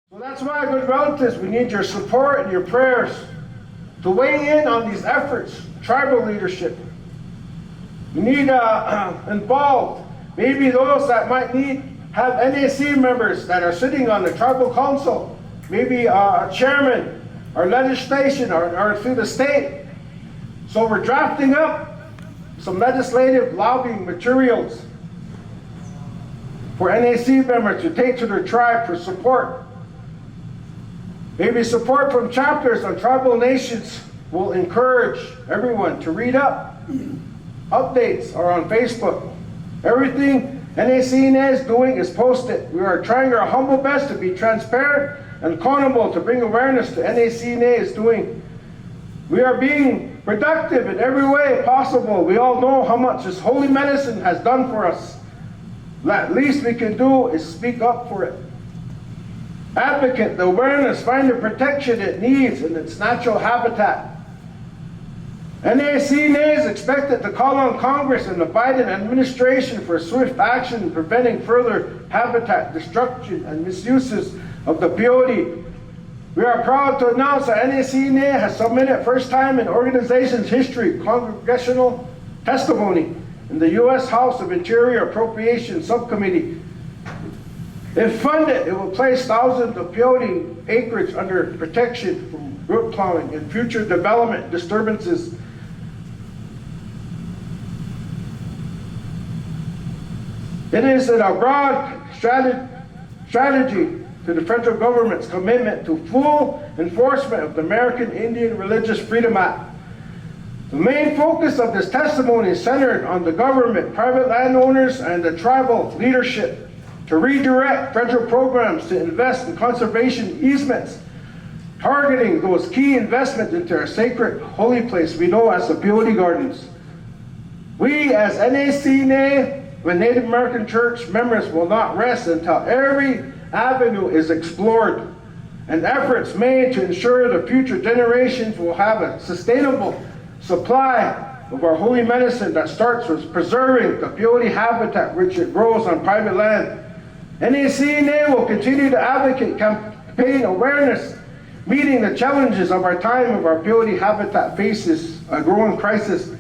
So that's why, good relatives, we need your support and your prayers to weigh in on these efforts. Tribal leadership. We need involved. Maybe those that might have NAC members that are sitting on the tribal council. Maybe a chairman or legislation or through the state. So we're drafting up some legislative lobbying materials for NAC members to take to their tribe for support. Maybe support from chapters on tribal nations will encourage everyone to read up. Updates are on Facebook. Everything NACNA is doing is posted. We are trying our humble best to be transparent and accountable to bring awareness to NACNA is doing. We are being productive in every way possible. We all know how much this holy medicine has done for us. The least we can do is speak up for it. Advocate the awareness, find the protection it needs in its natural habitat. NACNA is expected to call on Congress and the Biden administration for swift action in preventing further habitat destruction and misuses of the peyote. We are proud to announce that NACNA has submitted first time in organization's history congressional testimony in the U.S. House of Interior Appropriations Subcommittee. If funded, it will place thousands of peyote acreage under protection from root plowing and future development disturbances. It is in a broad strategy to the federal government's commitment to full enforcement of the American Indian Religious Freedom Act. The main focus of this testimony is centered on the government, private landowners, and the tribal leadership to redirect federal programs to invest in conservation easements, targeting those key investments into our sacred holy place we know as the peyote gardens. We as NACNA and Native American Church members will not rest until every avenue is explored and efforts made to ensure the future generations will have a sustainable supply of our holy medicine that starts with preserving the peyote habitat which it grows on private land. NACNA will continue to advocate campaign awareness, meeting the challenges of our time of our peyote habitat faces a growing crisis.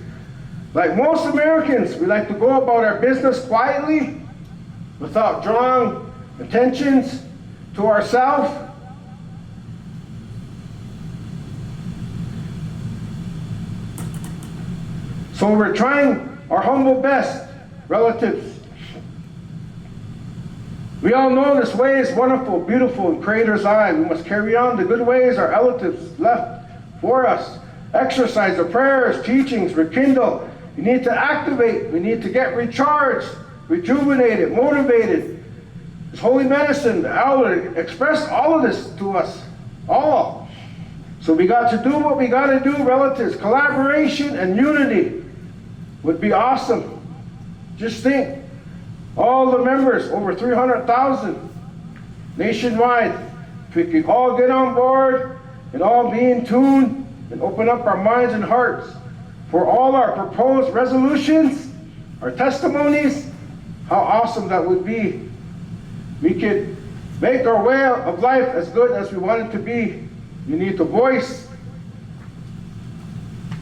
Like most Americans, we like to go about our business quietly without drawing attentions to ourselves. So we're trying our humble best, relatives. We all know this way is wonderful, beautiful in Creator's eye. We must carry on the good ways our relatives left for us. Exercise the prayers, teachings, rekindle. We need to activate. We need to get recharged, rejuvenated, motivated. This holy medicine, the elder expressed all of this to us, all. So we got to do what we got to do, relatives. Collaboration and unity would be awesome. Just think, all the members, over 300,000 nationwide, if we could all get on board and all be in tune and open up our minds and hearts for all our proposed resolutions, our testimonies, how awesome that would be. We could make our way of life as good as we want it to be. We need to voice.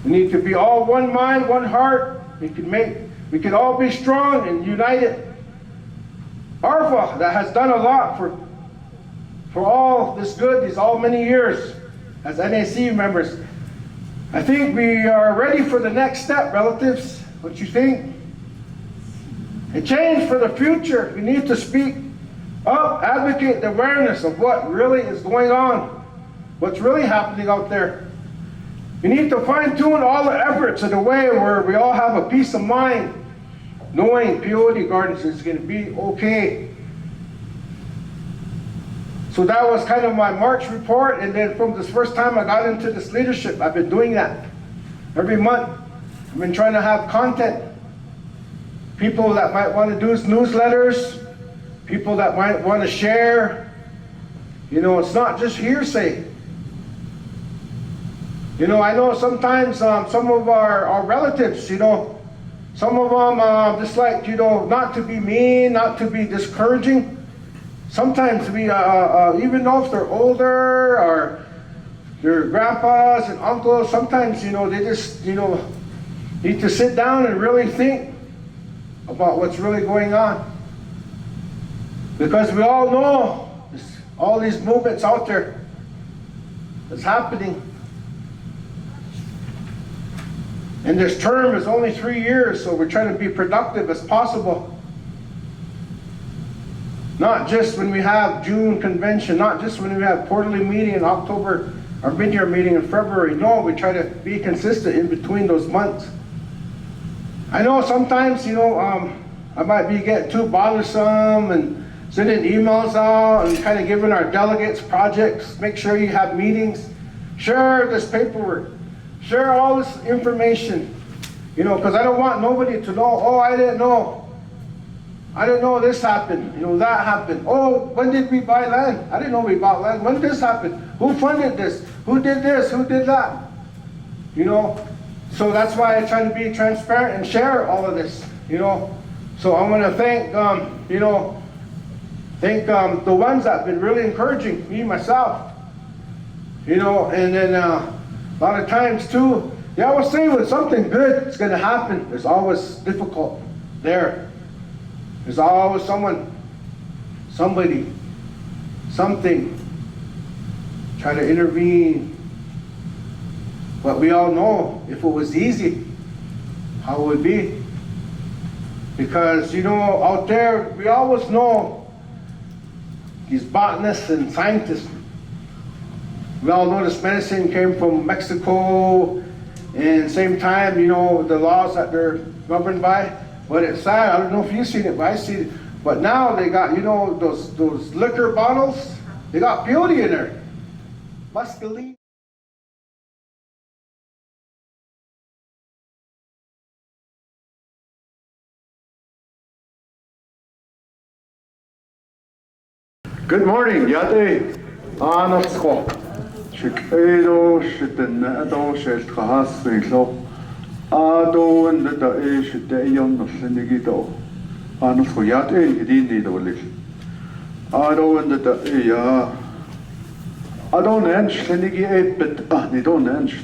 We need to be all one mind, one heart. We can all be strong and united. ARFA, that has done a lot for all this good these all many years as NAC members. I think we are ready for the next step, relatives. What you think? A change for the future. We need to speak up, advocate the awareness of what really is going on, what's really happening out there. We need to fine-tune all the efforts in a way where we all have a peace of mind, knowing peyote gardens is going to be okay. So that was kind of my March report, and then from this first time I got into this leadership, I've been doing that. Every month, I've been trying to have content. People that might want to do newsletters, people that might want to share. You know, it's not just hearsay. You know, I know sometimes some of our relatives, you know, some of them just like, you know, not to be mean, not to be discouraging. Sometimes we, even though if they're older or their grandpas and uncles, sometimes, you know, they just, you know, need to sit down and really think about what's really going on. Because we all know all these movements out there that's happening. And this term is only 3 years, so we're trying to be productive as possible. Not just when we have June convention, not just when we have quarterly meeting in October, or mid-year meeting in February. No, we try to be consistent in between those months. I know sometimes, you know, I might be getting too bothersome and sending emails out and kind of giving our delegates projects. Make sure you have meetings. Share this paperwork. Share all this information. You know, because I don't want nobody to know, oh, I didn't know. I didn't know this happened. You know, that happened. Oh, when did we buy land? I didn't know we bought land. When did this happen? Who funded this? Who did this? Who did that? You know, so that's why I try to be transparent and share all of this. You know, so I want to thank, you know, the ones that have been really encouraging me, myself. You know, and then a lot of times too, they always say when something good is going to happen, there's always difficult there. There's always someone, somebody, something try to intervene. But we all know if it was easy, how it would be. Because, you know, out there, we always know these botanists and scientists. We all know this medicine came from Mexico, and same time, you know, the laws that they're governed by. But it's sad, I don't know if you've seen it, but I see it. But now they got, you know, those liquor bottles, they got peyote in there. Muscadine. Good morning, Yate. Anasko. Chicago, Shitenado, Sheltahas, Winklo. Ado and the Daesh, Dayon of Senegito. Anasko Yate, he didn't live. Ado and the Daea. I don't ench Senegi, but they don't ench.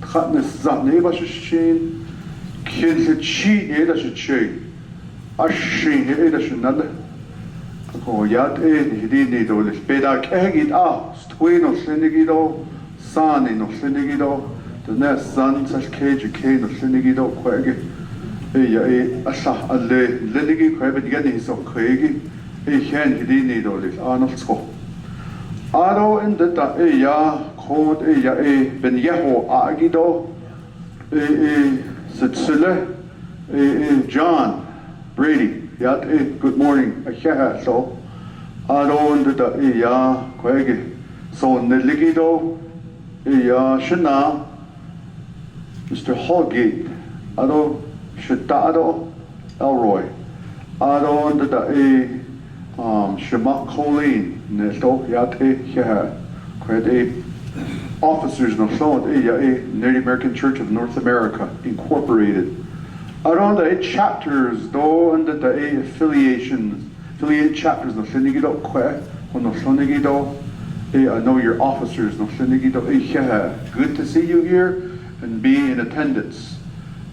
Katniss Zaneva Shin, Kill the cheat, Ada should shake. A sheen, Ada should not. Oh, yat he didn't do this. Beda kegit twin of Senegido, son in of Senegido, the next son such cage cane of Senegido, quaggy. A sa a lenigi, quabit getting his of quaggy. A can he didn't do this. Arnold Scott. Ado in the ya called a ben Yeho Agido, Sitsile, John Brady. Yat good morning. So Ado in the ya quaggy. So Neligido Shana Mr. Holgate Ado Shitado Elroy Ado in the Shema Colleen Neto Yate Yaha Qued officers no so Native American Church of North America Incorporated. Around the 8 chapters, though, and the affiliate chapters, no Sinigido, Que, no Sonigido, I know your officers, no Sinigido, good to see you here and be in attendance.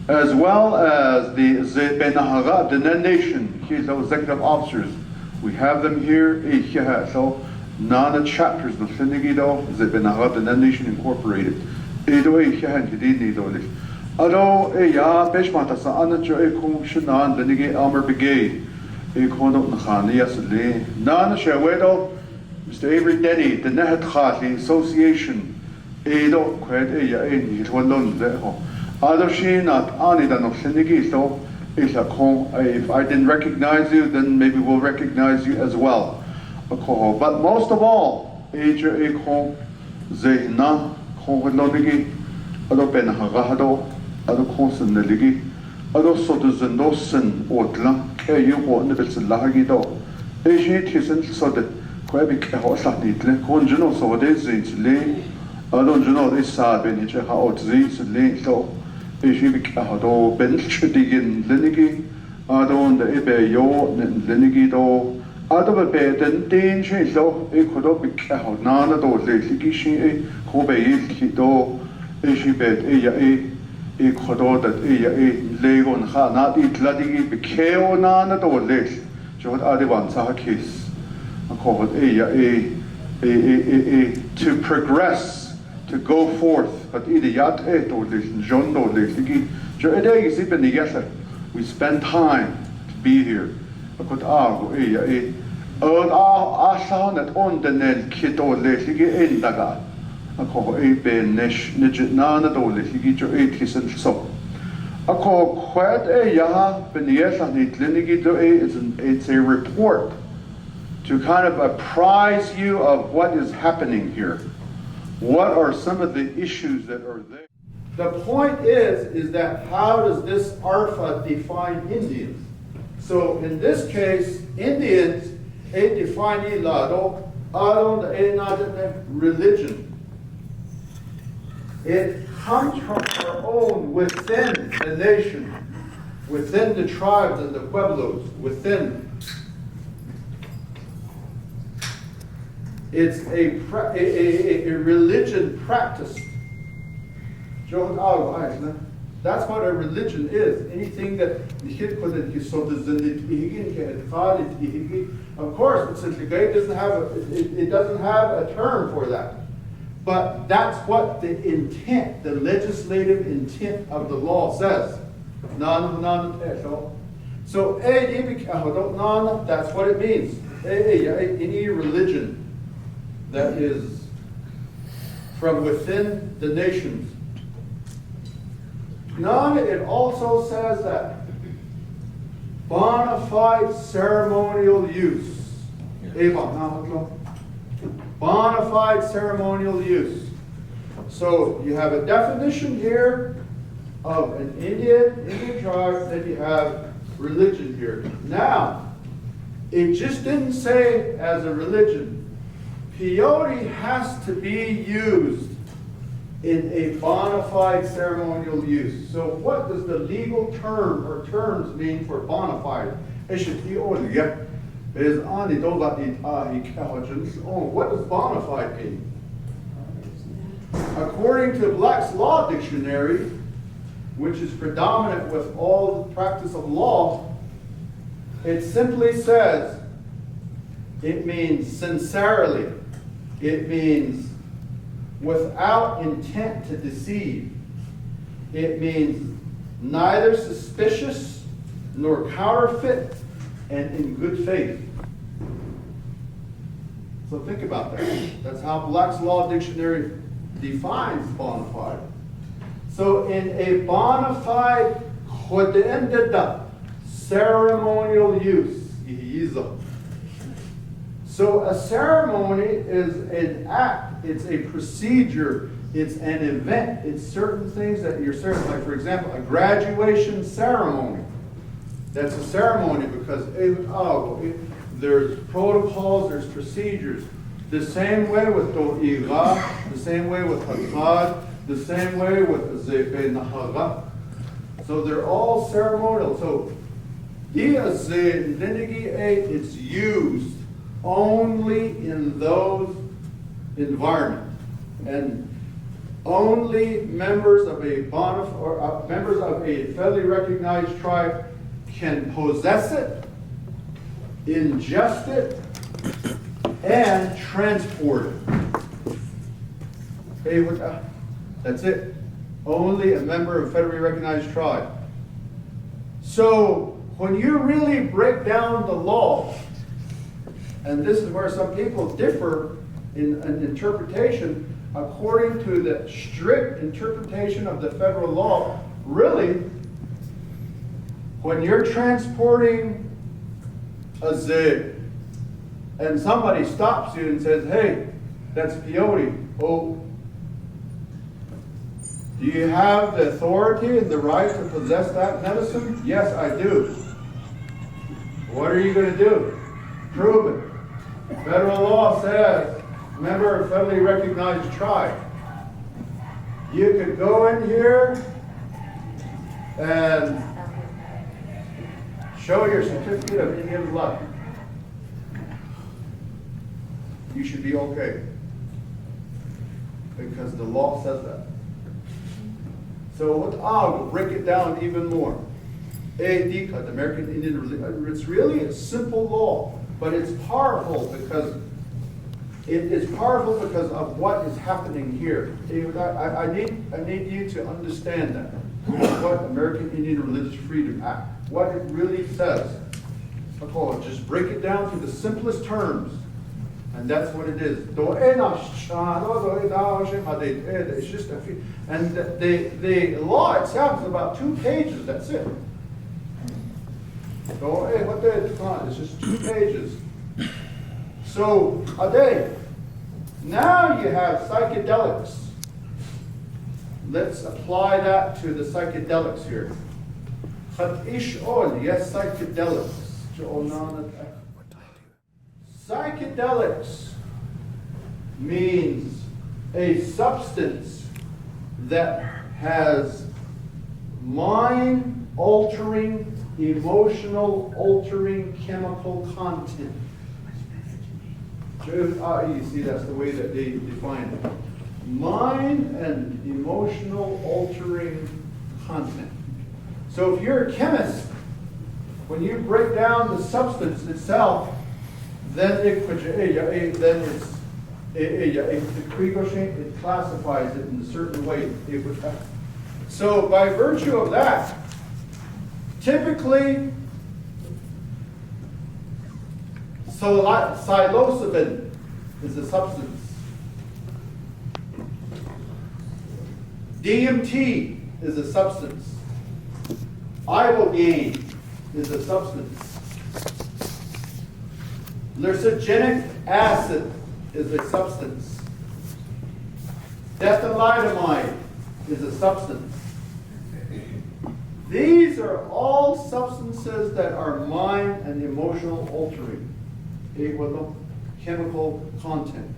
As well as the Zebenahara, the Nation, here's those executive officers. We have them here, so none of chapters, no Sinigido, Zebenahara, the Nation Incorporated. Edo, and Hidini, Ado ya Beshmata sa anacho kung shanan lenigi Elmer Brigade kono nakhani yasle nan shawedo Mr. Avery Denny the Nehat Khati Association edo kwed ya in hitwalon leho Ado shinat ani da no shenigi so if I didn't recognize you, then maybe we'll recognize you as well. But most of all, Asia ekong zehna kong ado benahado ado konsen neligi ado soduzen dosen otla kayu on the lagido Asia tisen so the quebec hosa nitle konjuno so de zintle don't you know this been hitch how this link so if you do bench digin linigi don't the ebe yo linigi do other be den tin shi so e could be how nana do ligi shi e ko be yi do e shi be e ya e could that e ya e legon ha na it ladigi be keo nana do leg jo ade wan sa kiss a ko e ya to progress, to go forth, but we spend time to be here. It's a report to kind of apprise you of what is happening here. What are some of the issues that are there? The point is that how does this ARFA define Indians? So in this case, Indians, they define religion. It comes from our own within the nation, within the tribes and the pueblos, within. It's a religion practiced. That's what a religion is. Anything that of course, it doesn't have a term for that. But that's what the intent, the legislative intent of the law says. So that's what it means. Any religion that is from within the nations. It also says that bona fide ceremonial use. Bona fide ceremonial use. So you have a definition here of an Indian tribe, then you have religion here. Now, it just didn't say as a religion. Peyote has to be used in a bona fide ceremonial use. So what does the legal term or terms mean for bona fide? What does bona fide mean? According to Black's Law Dictionary, which is predominant with all the practice of law, it simply says, it means sincerely. It means without intent to deceive. It means neither suspicious nor counterfeit and in good faith. So think about that. That's how Black's Law Dictionary defines bona fide. So in a bona fide ceremonial use, so a ceremony is an act, it's a procedure, it's an event, it's certain things that you're certain, like for example, a graduation ceremony. That's a ceremony because there's protocols, there's procedures. The same way with Do'iga, the same way with Hazad, the same way with Zebe Nahaga. So they're all ceremonial. So it's used only in those environments, and only members of a members of a federally recognized tribe can possess it, ingest it, and transport it. That's it. Only a member of a federally recognized tribe. So when you really break down the law, and this is where some people differ in an interpretation, according to the strict interpretation of the federal law, really, when you're transporting a zig, and somebody stops you and says, hey, that's peyote. Oh, do you have the authority and the right to possess that medicine? Yes, I do. What are you going to do? Prove it. Federal law says, member of federally recognized tribe. You could go in here and show your certificate of Indian blood. You should be okay. Because the law says that. So I'll break it down even more. The American Indian religion, it's really a simple law, but it's powerful because of what is happening here. I need you to understand that. What American Indian Religious Freedom Act, what it really says. I call it, just break it down to the simplest terms. And that's what it is. It's just a few. And the law itself is about 2 pages, that's it. It's just 2 pages. So, now you have psychedelics. Let's apply that to the psychedelics here. Yes, psychedelics. Psychedelics means a substance that has mind-altering, emotional-altering chemical content. You see, that's the way that they define it. Mind and emotional-altering content. So if you're a chemist, when you break down the substance itself, then it classifies it in a certain way. So by virtue of that, typically, psilocybin is a substance. DMT is a substance. Ibogaine is a substance. Lyserginic acid is a substance. Ethylamide is a substance. These are all substances that are mind and emotional altering, chemical content.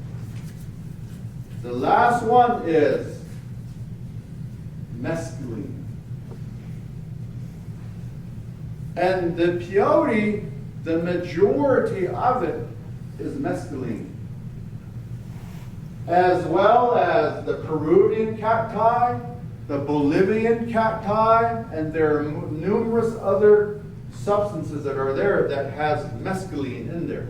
The last one is mescaline. And the peyote, the majority of it is mescaline, as well as the Peruvian cacti, the Bolivian cacti, and there are numerous other substances that are there that has mescaline in there.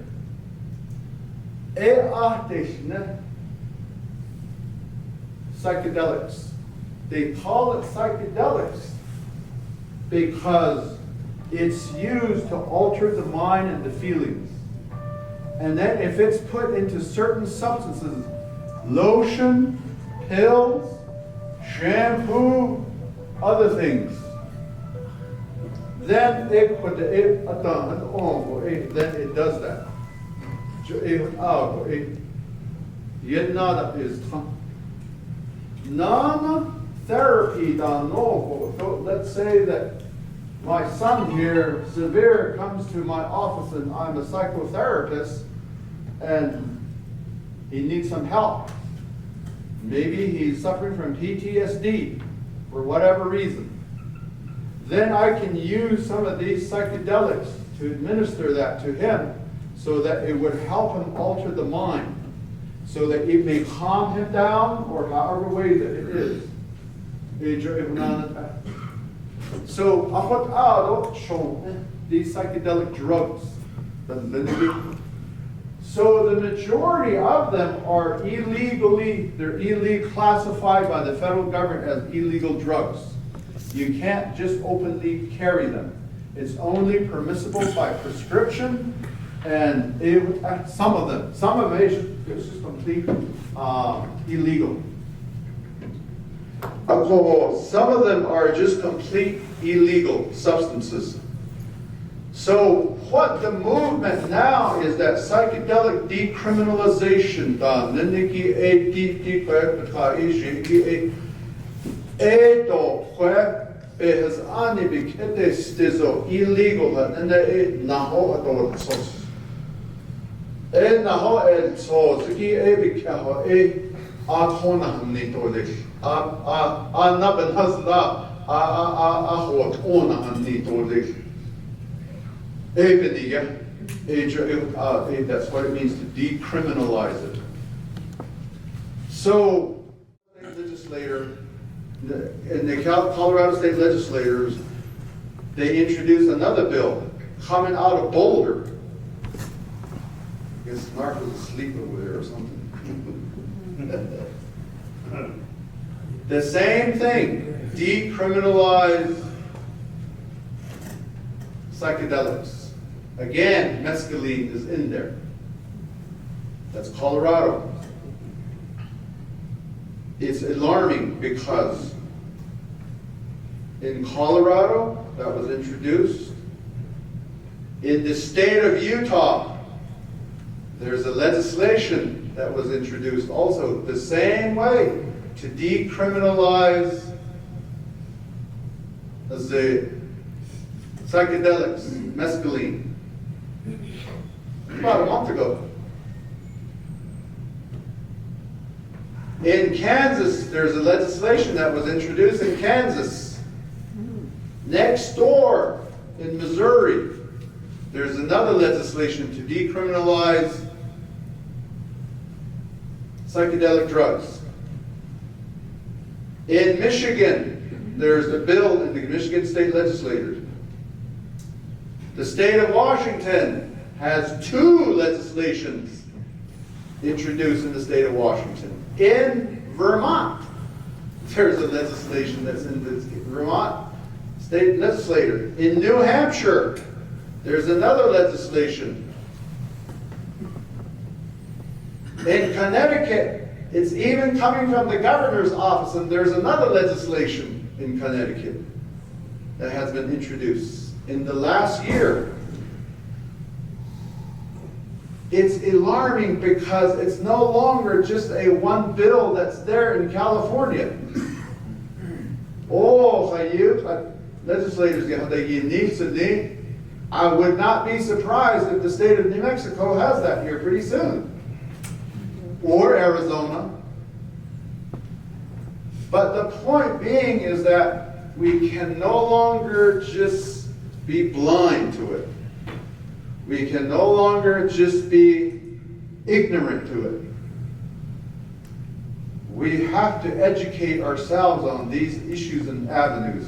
Psychedelics. They call it psychedelics because it's used to alter the mind and the feelings. And then if it's put into certain substances, lotion, pills, shampoo, other things, then it does that. Non-therapy, let's say that my son here, Severe, comes to my office and I'm a psychotherapist and he needs some help. Maybe he's suffering from PTSD for whatever reason. Then I can use some of these psychedelics to administer that to him so that it would help him alter the mind, so that it may calm him down or however way that it is. So, these psychedelic drugs. So the majority of them are they're classified by the federal government as illegal drugs. You can't just openly carry them. It's only permissible by prescription, and some of them is just completely illegal. Some of them are just complete illegal substances. So what the movement now is that psychedelic decriminalization illegal. naben hasla hot ona hanni tolik. That's what it means to decriminalize it. So, legislator, in the Colorado state legislators, they introduced another bill coming out of Boulder. I guess Mark was asleep over there or something. The same thing, decriminalize psychedelics. Again, mescaline is in there. That's Colorado. It's alarming because in Colorado, that was introduced. In the state of Utah, there's a legislation that was introduced also the same way to decriminalize the psychedelics, mescaline. About a month ago. In Kansas, there's a legislation that was introduced in Kansas. Next door, in Missouri, there's another legislation to decriminalize psychedelic drugs. In Michigan, there's a bill in the Michigan state legislators. The state of Washington has 2 legislations introduced in the state of Washington. In Vermont, there's a legislation that's in the Vermont state legislature. In New Hampshire, there's another legislation. In Connecticut, it's even coming from the governor's office, and there's another legislation in Connecticut that has been introduced in the last year. It's alarming because it's no longer just a one bill that's there in California. Legislators, I would not be surprised if the state of New Mexico has that here pretty soon. Or Arizona. But the point being is that we can no longer just be blind to it. We can no longer just be ignorant to it. We have to educate ourselves on these issues and avenues.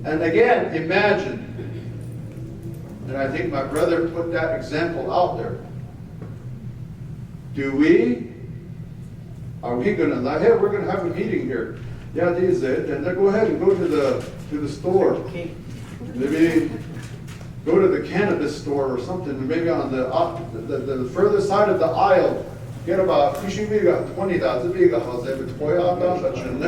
And again, imagine, and I think my brother put that example out there. Are we going to, hey, we're going to have a meeting here. Yeah, this is it. And then go ahead and go to the store. Maybe go to the cannabis store or something. Maybe on the further side of the aisle, get about 20,000 bigger house every toy out of such an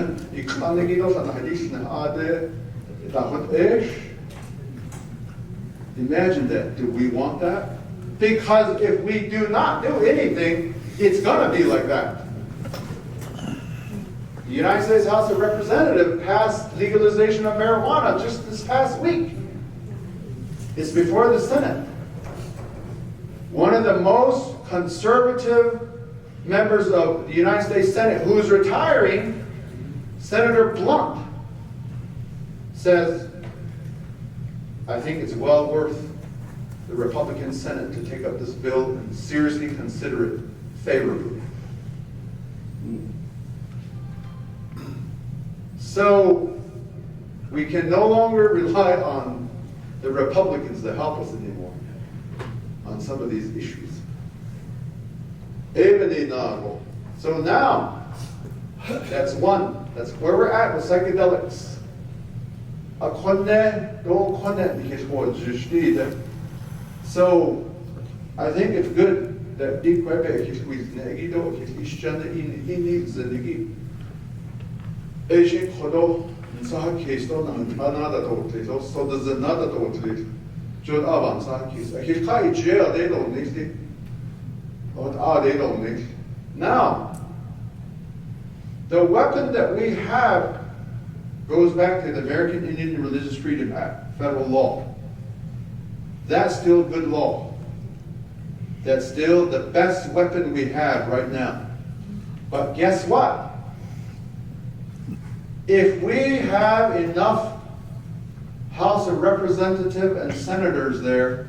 imagine that. Do we want that? Because if we do not do anything, it's going to be like that. The United States House of Representatives passed legalization of marijuana just this past week. It's before the Senate. One of the most conservative members of the United States Senate, who is retiring, Senator Blunt, says, I think it's well worth the Republican Senate to take up this bill and seriously consider it favorably. So we can no longer rely on the Republicans to help us anymore on some of these issues. So now, that's one. That's where we're at with psychedelics. So I think it's good that so there's another totally. Now, the weapon that we have goes back to the American Indian Religious Freedom Act, federal law. That's still good law. That's still the best weapon we have right now. But guess what? If we have enough House of Representatives and Senators there,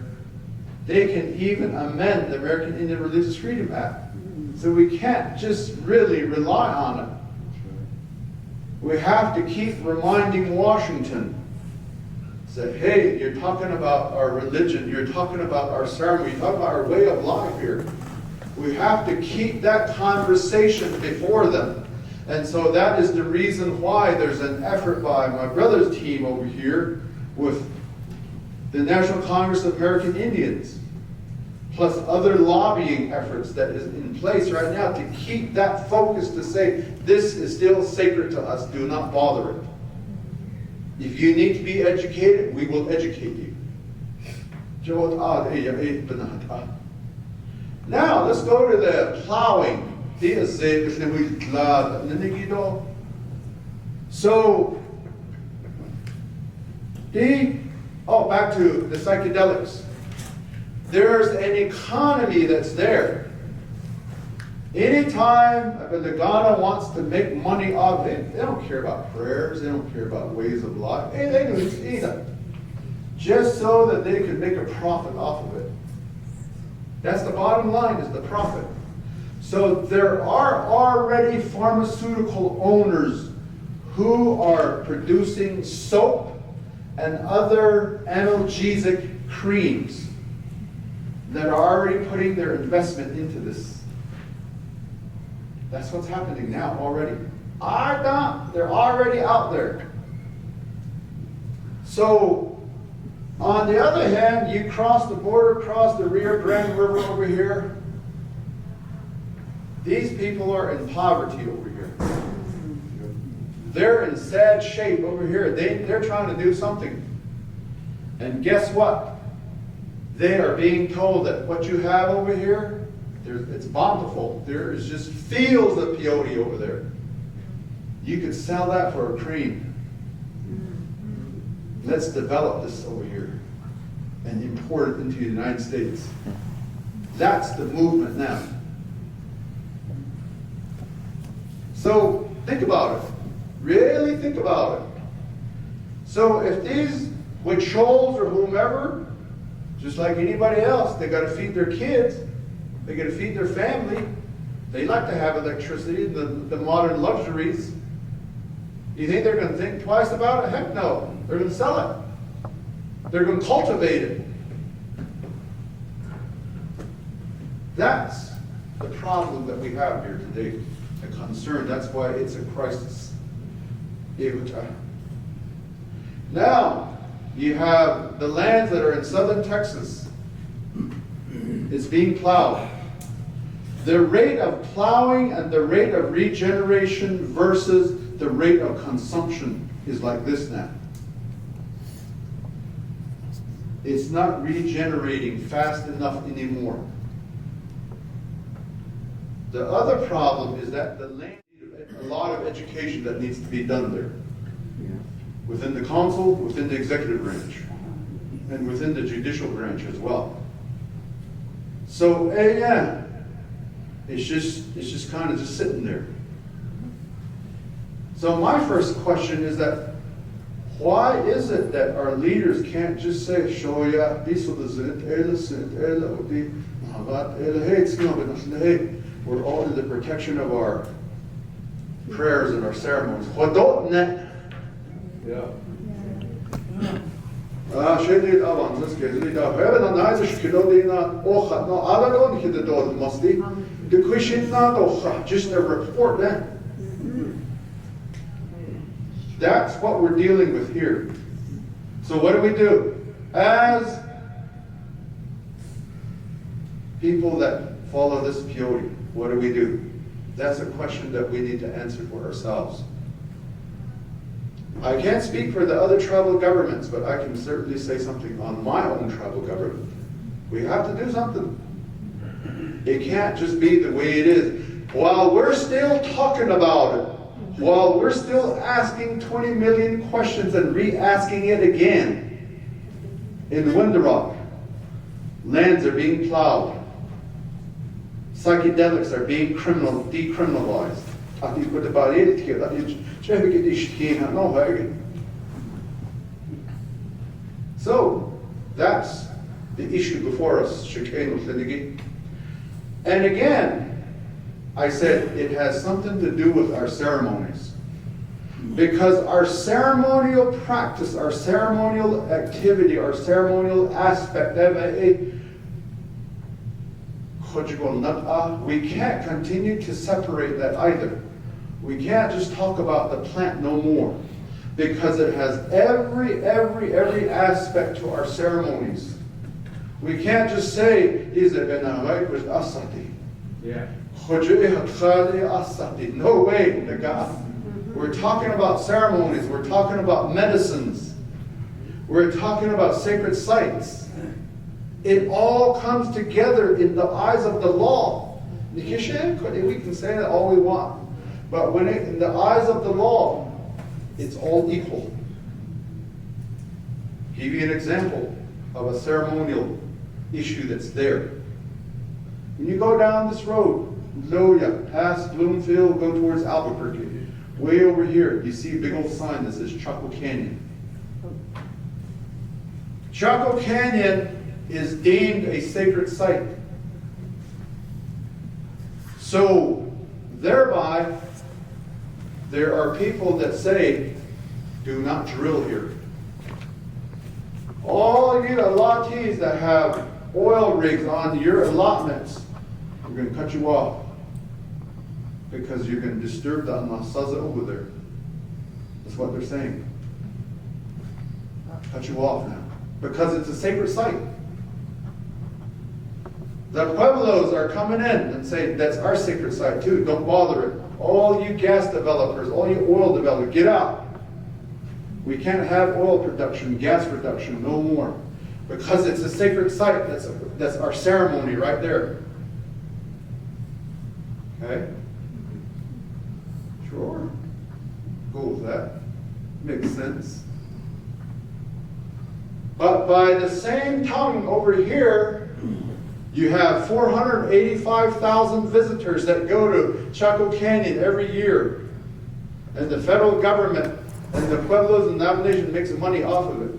they can even amend the American Indian Religious Freedom Act. So we can't just really rely on it. We have to keep reminding Washington, say, hey, you're talking about our religion, you're talking about our ceremony, you're talking about our way of life here. We have to keep that conversation before them. And so that is the reason why there's an effort by my brother's team over here with the National Congress of American Indians, plus other lobbying efforts that is in place right now to keep that focus to say, this is still sacred to us, do not bother it. If you need to be educated, we will educate you. Now, let's go to the plowing. So, back to the psychedelics. There's an economy that's there. Anytime a Lagana wants to make money off it, they don't care about prayers, they don't care about ways of life. Hey, they do it either. Just so that they can make a profit off of it. That's the bottom line, is the profit. So there are already pharmaceutical owners who are producing soap and other analgesic creams that are already putting their investment into this. That's what's happening now already. They're already out there. So, on the other hand, you cross the border, cross the Rio Grande River over here. These people are in poverty over here. They're in sad shape over here. They're trying to do something. And guess what? They are being told that what you have over here, it's bountiful. There is just fields of peyote over there. You could sell that for a cream. Let's develop this over here and import it into the United States. That's the movement now. So think about it. Really think about it. So if these Huichols or whomever, just like anybody else, they got to feed their kids, they got to feed their family, they like to have electricity, the modern luxuries. You think they're going to think twice about it? Heck no. They're going to sell it. They're going to cultivate it. That's the problem that we have here today, a concern. That's why it's a crisis. Now, you have the lands that are in southern Texas. It's being plowed. The rate of plowing and the rate of regeneration versus the rate of consumption is like this now. It's not regenerating fast enough anymore. The other problem is that the land needs a lot of education that needs to be done there. Within the council, within the executive branch, and within the judicial branch as well. So, yeah, it's just kind of just sitting there. So my first question is that, why is it that our leaders can't just say, we're all in the protection of our prayers and our ceremonies. Yeah. Just a report then. That's what we're dealing with here. So what do? As people that follow this peyote, what do? That's a question that we need to answer for ourselves. I can't speak for the other tribal governments, but I can certainly say something on my own tribal government. We have to do something. It can't just be the way it is. While we're still talking about it, while we're still asking 20 million questions and re-asking it again, in Windarock, lands are being plowed. Psychedelics are being decriminalized. So, that's the issue before us. And again, I said it has something to do with our ceremonies. Because our ceremonial practice, our ceremonial activity, our ceremonial aspect, we can't continue to separate that either. We can't just talk about the plant no more. Because it has every aspect to our ceremonies. We can't just say, Yeah. no way, we're talking about ceremonies, we're talking about medicines, we're talking about sacred sites. It all comes together in the eyes of the law. We can say that all we want, but when in the eyes of the law, it's all equal. Give you an example of a ceremonial issue that's there. When you go down this road, Loya, past Bloomfield, go towards Albuquerque, way over here, you see a big old sign that says Chaco Canyon. Chaco Canyon is deemed a sacred site. So, thereby, there are people that say, do not drill here. All you allottees that have oil rigs on your allotments, we're going to cut you off because you're going to disturb the Anasaza over there. That's what they're saying. Cut you off now. Because it's a sacred site. The Pueblos are coming in and saying, that's our sacred site too, don't bother it. All you gas developers, all you oil developers, get out. We can't have oil production, gas production, no more. Because it's a sacred site, that's our ceremony right there. Okay? Sure. Go with that. Makes sense. But by the same tongue over here, you have 485,000 visitors that go to Chaco Canyon every year. And the federal government and the Pueblos and Navajo Nation makes money off of it.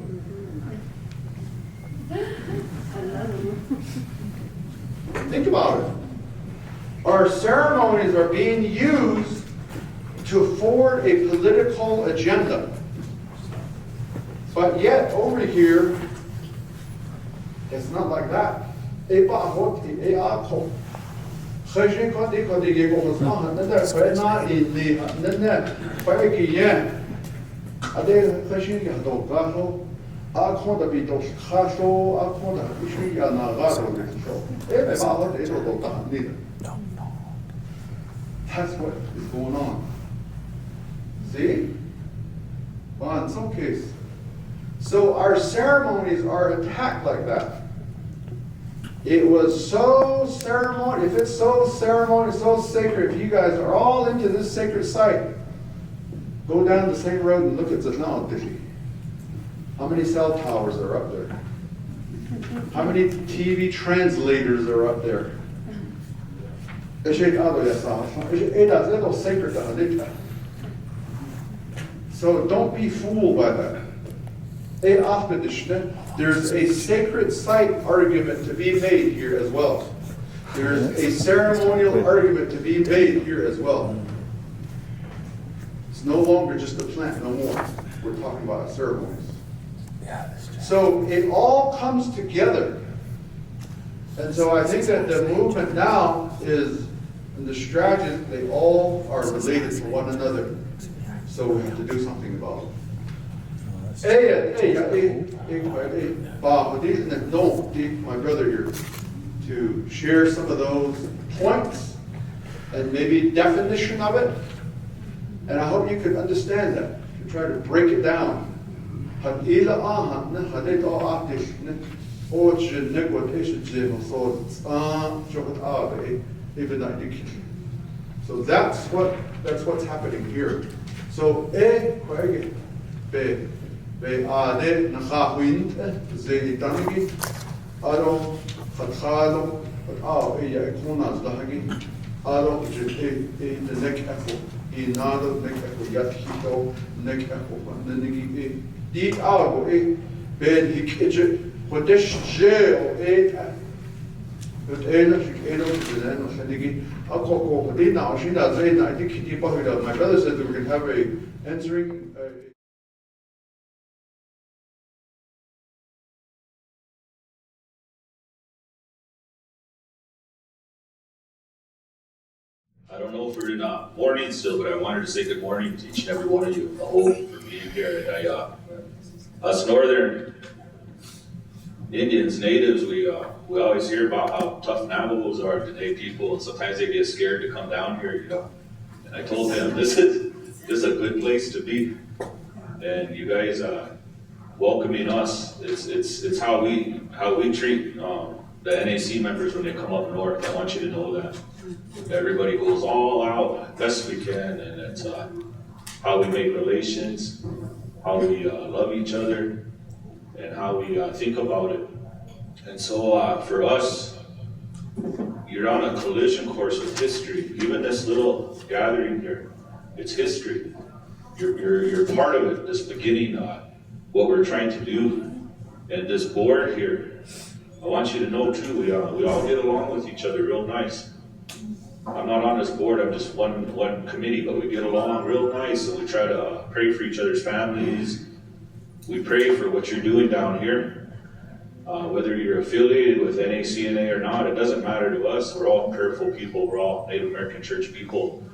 Think about it. Our ceremonies are being used to forward a political agenda. But yet, over here, it's not like that. That's what is going on. See? Well, in some cases. So our ceremonies are attacked like that. It was so ceremonial. If it's so ceremonial, so sacred, if you guys are all into this sacred site, go down the same road and look at Zanal. How many cell towers are up there? How many TV translators are up there? So don't be fooled by that. There's a sacred site argument to be made here as well. There's a ceremonial argument to be made here as well. It's no longer just a plant, no more. We're talking about ceremonies. So it all comes together. And so I think that the movement now is, and the strategies, they all are related to one another. So we have to do something about it. My brother here, to share some of those points and maybe definition of it. And I hope you can understand that, to try to break it down. So that's what's happening here. So Oh, yeah, Konas Dahagi, Ado, the neck echo, Inado, neck echo, Yathito, neck echo, the Nigi, Deep Algo, Ben Hikidget, what this jail, but Ella, she ate over to them, and Nigi, Alcohol, now she does it. I think he bought it up. My brother said that we can have a entering. I don't know if we're in morning still, but I wanted to say good morning to each and every one of you. I hope for being here. And us northern Indians, natives, we always hear about how tough Navajos are today, people, and sometimes they get scared to come down here, And I told them this is a good place to be, and you guys welcoming us. It's how we treat the NAC members when they come up north. I want you to know that everybody goes all out best we can, and it's how we make relations, how we love each other, and how we think about it. And so for us, you're on a collision course with history. Even this little gathering here, it's history. You're part of it, this beginning, what we're trying to do. And this board here, I want you to know too, we all get along with each other real nice. I'm not on this board, I'm just one committee, but we get along real nice, and we try to pray for each other's families. We pray for what you're doing down here. Whether you're affiliated with NACNA or not, it doesn't matter to us. We're all prayerful people, we're all Native American church people.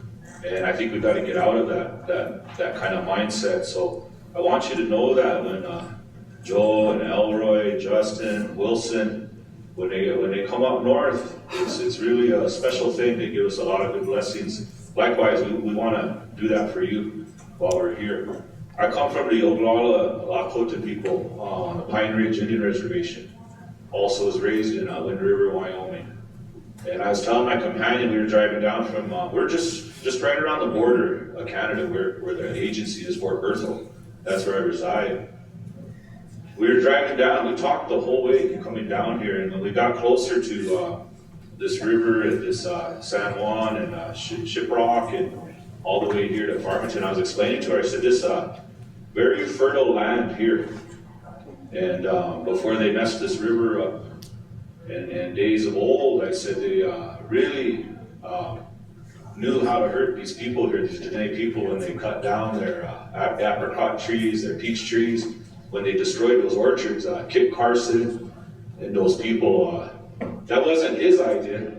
And I think we've got to get out of that kind of mindset. So I want you to know that when Joe and Elroy, Justin, Wilson, when they come up north, it's really a special thing. They give us a lot of good blessings. Likewise, we want to do that for you while we're here. I come from the Oglala Lakota people on the Pine Ridge Indian Reservation. Also was raised in Wind River, Wyoming. And I was telling my companion, we were driving down from, we're just right around the border of Canada where the agency is, Fort Berthold. That's where I reside. We were driving down, we talked the whole way coming down here, and when we got closer to this river and this San Juan and Shiprock and all the way here to Farmington, I was explaining to her, I said, this very fertile land here. And before they messed this river up, and days of old, I said they really knew how to hurt these people here, these Dene people, when they cut down their apricot trees, their peach trees, when they destroyed those orchards. Kit Carson and those people, that wasn't his idea.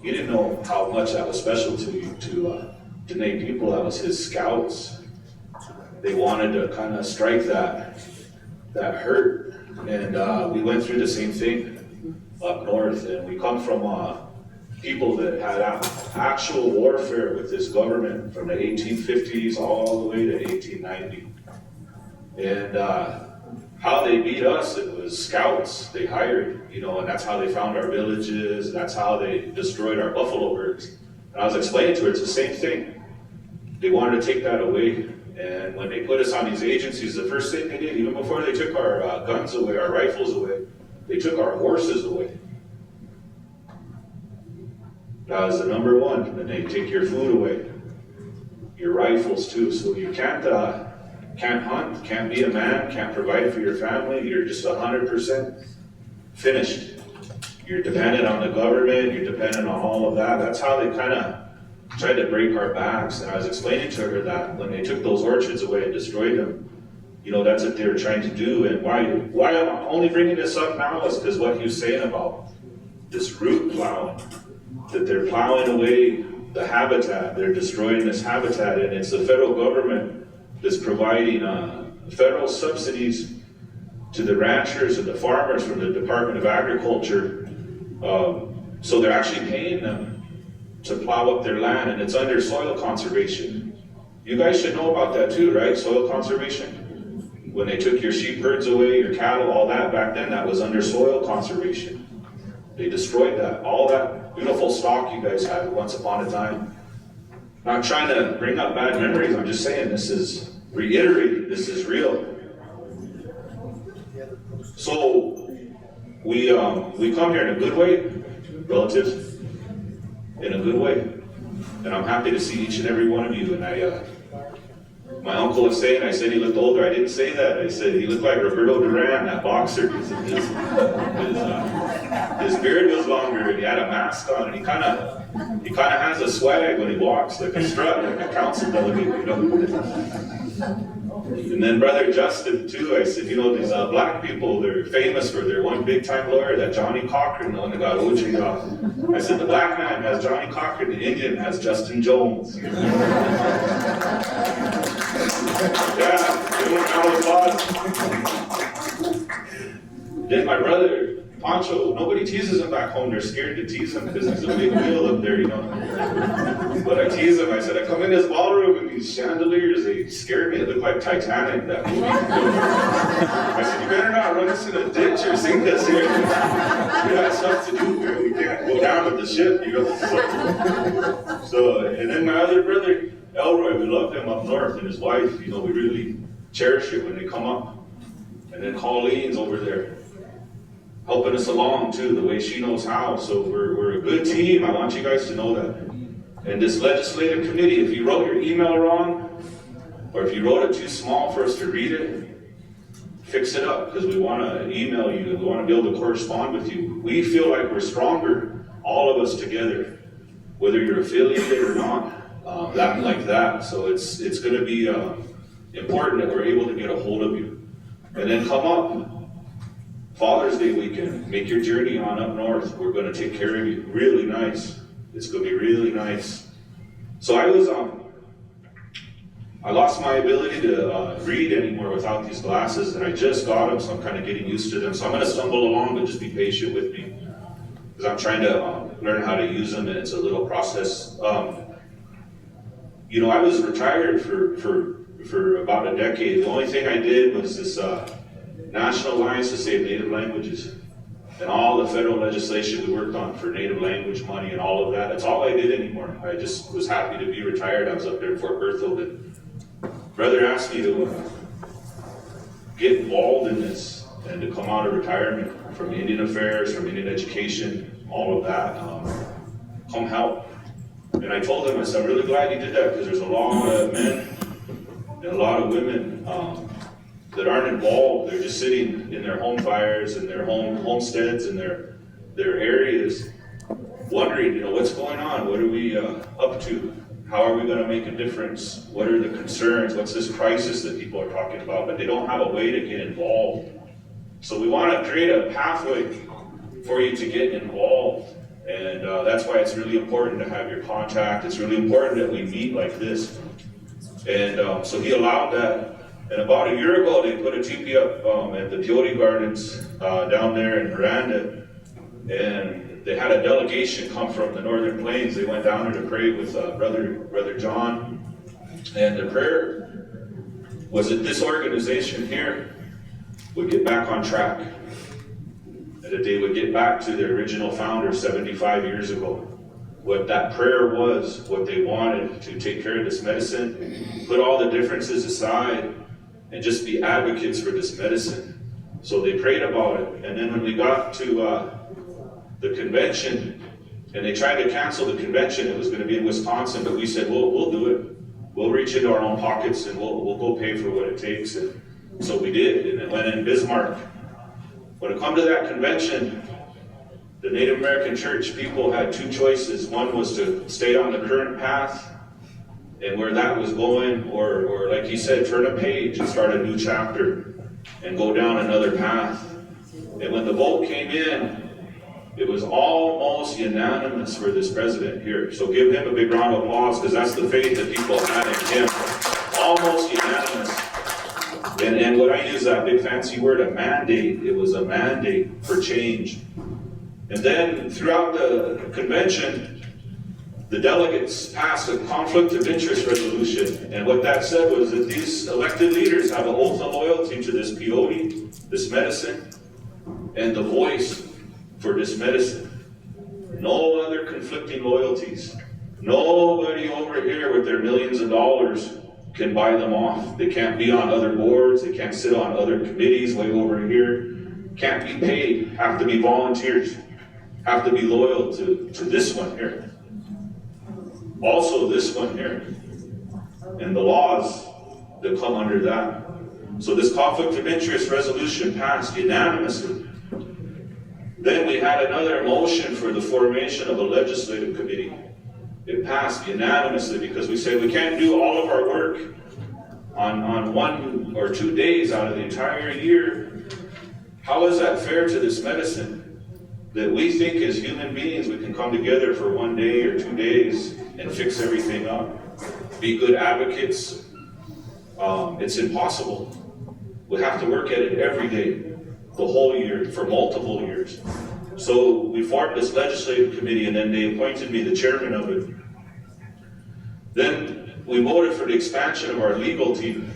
He didn't know how much that was special to Dene people. That was his scouts. They wanted to kind of strike that hurt, and we went through the same thing up north, and we come from people that had actual warfare with this government from the 1850s all the way to 1890. And how they beat us, it was scouts they hired, and that's how they found our villages, that's how they destroyed our buffalo herds. And I was explaining to her, it's the same thing. They wanted to take that away, and when they put us on these agencies, the first thing they did, even before they took our guns away, our rifles away, they took our horses away. That was the number one. And they take your food away, your rifles too. So you can't hunt, can't be a man, can't provide for your family. You're just 100% finished. You're dependent on the government. You're dependent on all of that. That's how they kind of tried to break our backs. And I was explaining to her that when they took those orchards away and destroyed them, that's what they were trying to do. And why I'm only bringing this up now is because what he was saying about this root plowing, that they're plowing away the habitat, they're destroying this habitat, and it's the federal government that's providing federal subsidies to the ranchers and the farmers from the Department of Agriculture. So they're actually paying them to plow up their land, and it's under soil conservation. You guys should know about that too, right? Soil conservation. When they took your sheep herds away, your cattle, all that back then, that was under soil conservation. They destroyed that, all that beautiful stock you guys had once upon a time. Not trying to bring up bad memories, I'm just saying this is reiterating, this is real. So we come here in a good way, relatives in a good way. And I'm happy to see each and every one of you. And my uncle was saying, I said he looked older. I didn't say that. I said he looked like Roberto Duran, that boxer. His beard was longer and he had a mask on, and he kind of has a swag when he walks, like a strut, like a council delegate, you know. And then Brother Justin too, I said, you know, these black people, they're famous for their one big time lawyer, that Johnny Cochran, the one that got OJ off. I said, the black man has Johnny Cochran, the Indian has Justin Jones. Yeah, give him a round of applause. Then my brother, Pancho, nobody teases him back home. They're scared to tease him because he's a big wheel up there, you know. But I tease him. I said, I come in this ballroom and these chandeliers, they scared me. It looked like Titanic, that movie. I said, you better not run us in a ditch or sink us here. We got stuff to do here. We can't go down with the ship, you know. So, and then my other brother, Elroy, we love him up north, and his wife, you know, we really cherish it when they come up. And then Colleen's over there, helping us along too, the way she knows how. So we're a good team. I want you guys to know that. And this legislative committee, if you wrote your email wrong, or if you wrote it too small for us to read it, fix it up, because we want to email you and we want to be able to correspond with you. We feel like we're stronger, all of us together, whether you're affiliated or not, like that. So it's going to be important that we're able to get a hold of you. And then come up. Father's Day weekend, make your journey on up north. We're going to take care of you. Really nice. It's going to be really nice. So I lost my ability to read anymore without these glasses, and I just got them, so I'm kind of getting used to them. So I'm going to stumble along, but just be patient with me, because I'm trying to learn how to use them, and it's a little process. You know, I was retired for about a decade. The only thing I did was this National Alliance to Save Native Languages, and all the federal legislation we worked on for Native language money and all of that. That's all I did anymore. I just was happy to be retired. I was up there in Fort Berthold, and brother asked me to get involved in this and to come out of retirement from Indian affairs, from Indian education, all of that. Come help. And I told him, I said, I'm really glad you did that, because there's a lot of men and a lot of women that aren't involved. They're just sitting in their home fires and their homesteads and their areas, wondering, you know, what's going on? What are we up to? How are we going to make a difference? What are the concerns? What's this crisis that people are talking about? But they don't have a way to get involved. So we want to create a pathway for you to get involved. And that's why it's really important to have your contact. It's really important that we meet like this. And so he allowed that. And about a year ago, they put a teepee up at the Peyote Gardens down there in Miranda. And they had a delegation come from the Northern Plains. They went down there to pray with Brother John. And the prayer was that this organization here would get back on track. And that they would get back to their original founder 75 years ago. What that prayer was, what they wanted to take care of this medicine, put all the differences aside, and just be advocates for this medicine. So they prayed about it. And then when we got to the convention, and they tried to cancel the convention, it was going to be in Wisconsin, but we said, we'll do it. We'll reach into our own pockets and we'll go pay for what it takes. And so we did, and it went in Bismarck. When it come to that convention, the Native American church people had two choices. One was to stay on the current path and where that was going, or like he said, turn a page and start a new chapter and go down another path. And when the vote came in, it was almost unanimous for this president here. So give him a big round of applause, because that's the faith that people had in him. Almost unanimous. And when I use that big fancy word, a mandate, it was a mandate for change. And then throughout the convention, the delegates passed a conflict of interest resolution. And what that said was that these elected leaders have an oath of loyalty to this peyote, this medicine, and the voice for this medicine. No other conflicting loyalties. Nobody over here with their millions of dollars can buy them off. They can't be on other boards. They can't sit on other committees way over here. Can't be paid. Have to be volunteers. have to be loyal to this one here. Also this one here, and the laws that come under that. So this conflict of interest resolution passed unanimously. Then we had another motion for the formation of a legislative committee. It passed unanimously because we say we can't do all of our work on 1 or 2 days out of the entire year. How is that fair to this medicine? That we think as human beings we can come together for 1 day or 2 days and fix everything up. Be good advocates. It's impossible. We have to work at it every day, the whole year, for multiple years. So we formed this legislative committee, and then they appointed me the chairman of it. Then we voted for the expansion of our legal team.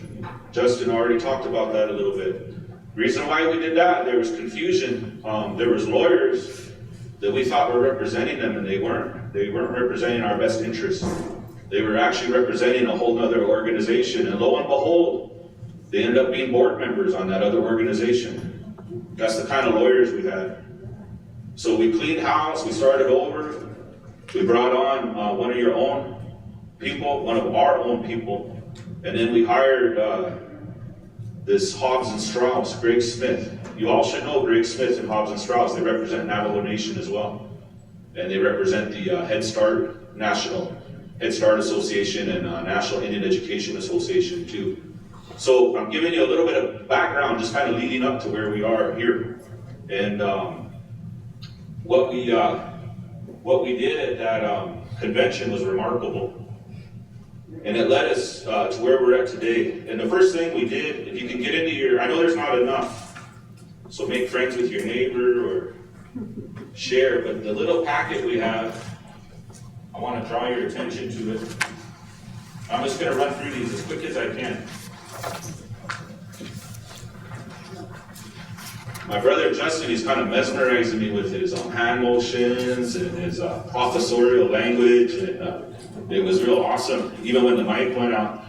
Justin already talked about that a little bit. Reason why we did that, there was confusion. There was lawyers that we thought were representing them, and they weren't. They weren't representing our best interests. They were actually representing a whole other organization, and lo and behold, they ended up being board members on that other organization. That's the kind of lawyers we had. So we cleaned house, we started over, we brought on one of your own people, one of our own people, and then we hired this Hobbs and Strauss, Greg Smith. You all should know Greg Smith and Hobbs and Strauss. They represent Navajo Nation as well. And they represent the Head Start, National Head Start Association and National Indian Education Association too. So I'm giving you a little bit of background, just kind of leading up to where we are here. And what we did at that convention was remarkable. And it led us to where we're at today. And the first thing we did, if you can get into your, I know there's not enough, so make friends with your neighbor or share, but the little packet we have, I want to draw your attention to it. I'm just going to run through these as quick as I can. My brother Justin, he's kind of mesmerizing me with his hand motions and his professorial language, and it was real awesome, even when the mic went out.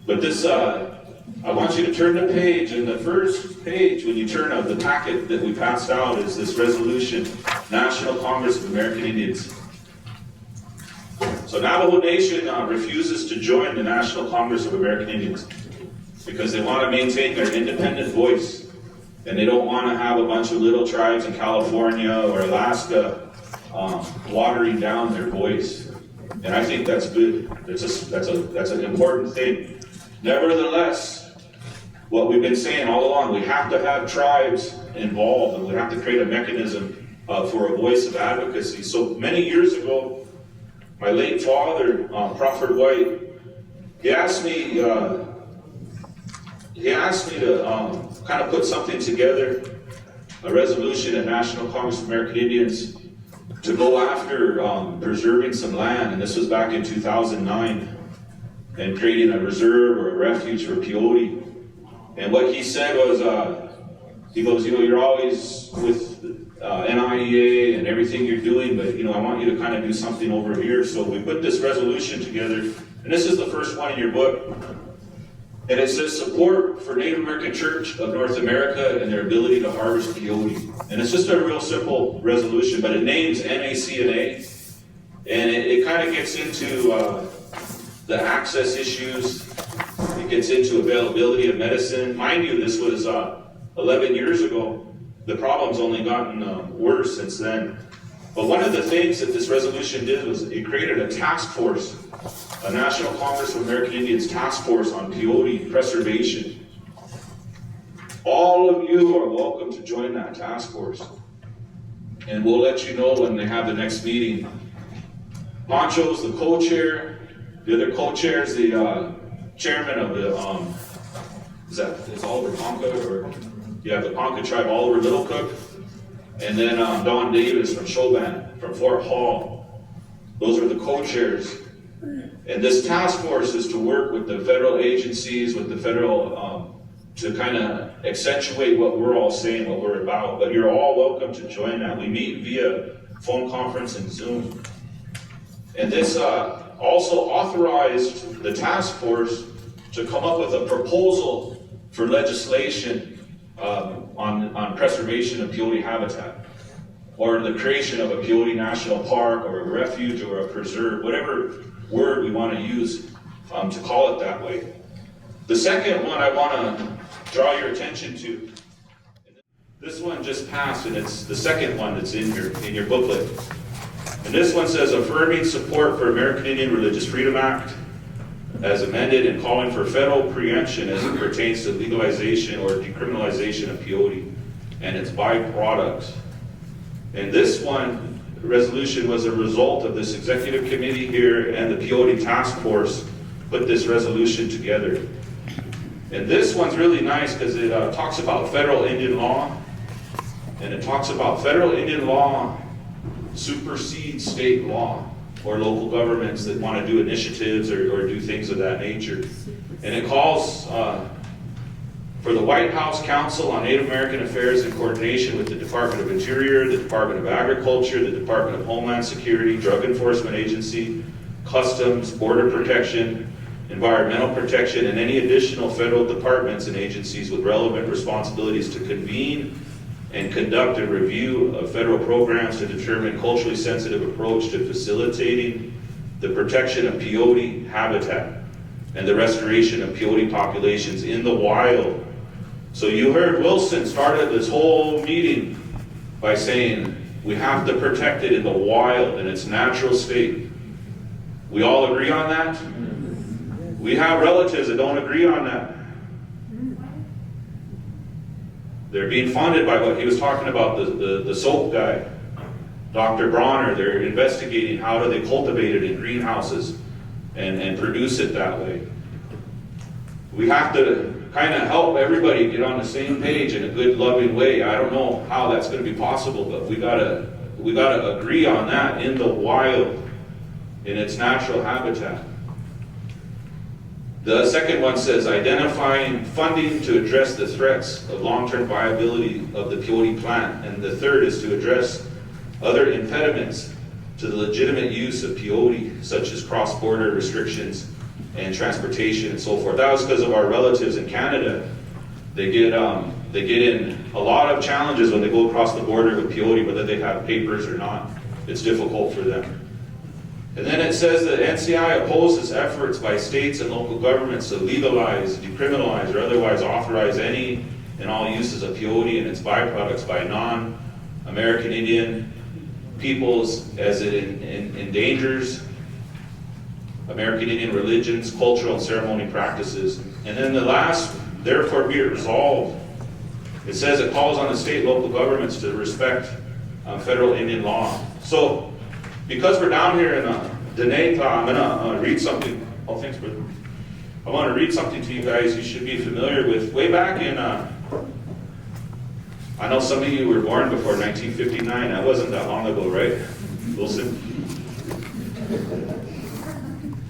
But this, I want you to turn the page, and the first page, when you turn out the packet that we passed out, is this resolution, National Congress of American Indians. So Navajo Nation refuses to join the National Congress of American Indians because they want to maintain their independent voice, and they don't want to have a bunch of little tribes in California or Alaska watering down their voice. And I think that's good. That's an important thing. Nevertheless, what we've been saying all along, we have to have tribes involved, and we have to create a mechanism for a voice of advocacy. So many years ago, my late father, Crawford White, he asked me to kind of put something together, a resolution at National Congress of American Indians to go after preserving some land, and this was back in 2009, and creating a reserve or a refuge for peyote. And what he said was, he goes, you're always with NIEA and everything you're doing, but I want you to kind of do something over here. So we put this resolution together, and this is the first one in your book. And it says support for Native American Church of North America and their ability to harvest peyote. And it's just a real simple resolution, but it names NACNA, and it kind of gets into the access issues. It gets into availability of medicine. Mind you, this was 11 years ago. The problem's only gotten worse since then. But one of the things that this resolution did was it created a task force, a National Congress of American Indians task force on peyote preservation. All of you are welcome to join that task force. And we'll let you know when they have the next meeting. Poncho's the co-chair. The other co-chair is the chairman of the, is Oliver Ponca, or the Ponca tribe, Oliver Little Cook. And then Don Davis from Chauvin, from Fort Hall. Those are the co-chairs. And this task force is to work with the federal agencies, with the federal, to kind of accentuate what we're all saying, what we're about. But you're all welcome to join that. We meet via phone conference and Zoom. And this also authorized the task force to come up with a proposal for legislation on preservation of peyote habitat. or the creation of a Peyote National Park, or a refuge, or a preserve, whatever word we want to use to call it that way. The second one I want to draw your attention to, this one just passed, and it's the second one that's in your booklet. And this one says, affirming support for American Indian Religious Freedom Act as amended and calling for federal preemption as it pertains to legalization or decriminalization of peyote and its byproducts. And this one, resolution, was a result of this executive committee here and the peyote task force put this resolution together. And this one's really nice because it talks about federal Indian law, and it talks about federal Indian law supersedes state law or local governments that want to do initiatives or do things of that nature. And it calls for the White House Council on Native American Affairs in coordination with the Department of Interior, the Department of Agriculture, the Department of Homeland Security, Drug Enforcement Agency, Customs, Border Protection, Environmental Protection, and any additional federal departments and agencies with relevant responsibilities to convene and conduct a review of federal programs to determine culturally sensitive approach to facilitating the protection of peyote habitat and the restoration of peyote populations in the wild. So you heard Wilson started this whole meeting by saying we have to protect it in the wild in its natural state. We all agree on that? We have relatives that don't agree on that. They're being funded by what he was talking about, the soap guy, Dr. Bronner. They're investigating how do they cultivate it in greenhouses and produce it that way. We have to kind of help everybody get on the same page in a good, loving way. I don't know how that's going to be possible, but we gotta agree on that in the wild, in its natural habitat. The second one says, identifying funding to address the threats of long-term viability of the peyote plant. And the third is to address other impediments to the legitimate use of peyote, such as cross-border restrictions and transportation and so forth. That was because of our relatives in Canada. They get in a lot of challenges when they go across the border with peyote, whether they have papers or not. It's difficult for them. And then it says that NCI opposes efforts by states and local governments to legalize, decriminalize, or otherwise authorize any and all uses of peyote and its byproducts by non-American Indian peoples, as it endangers American Indian religions, cultural and ceremony practices. And then the last, therefore be it resolved, it says it calls on the state and local governments to respect federal Indian law. So, because we're down here in NACNA, I'm going to read something. Oh, thanks, brother. I want to read something to you guys you should be familiar with. Way back in, I know some of you were born before 1959. That wasn't that long ago, right, Wilson?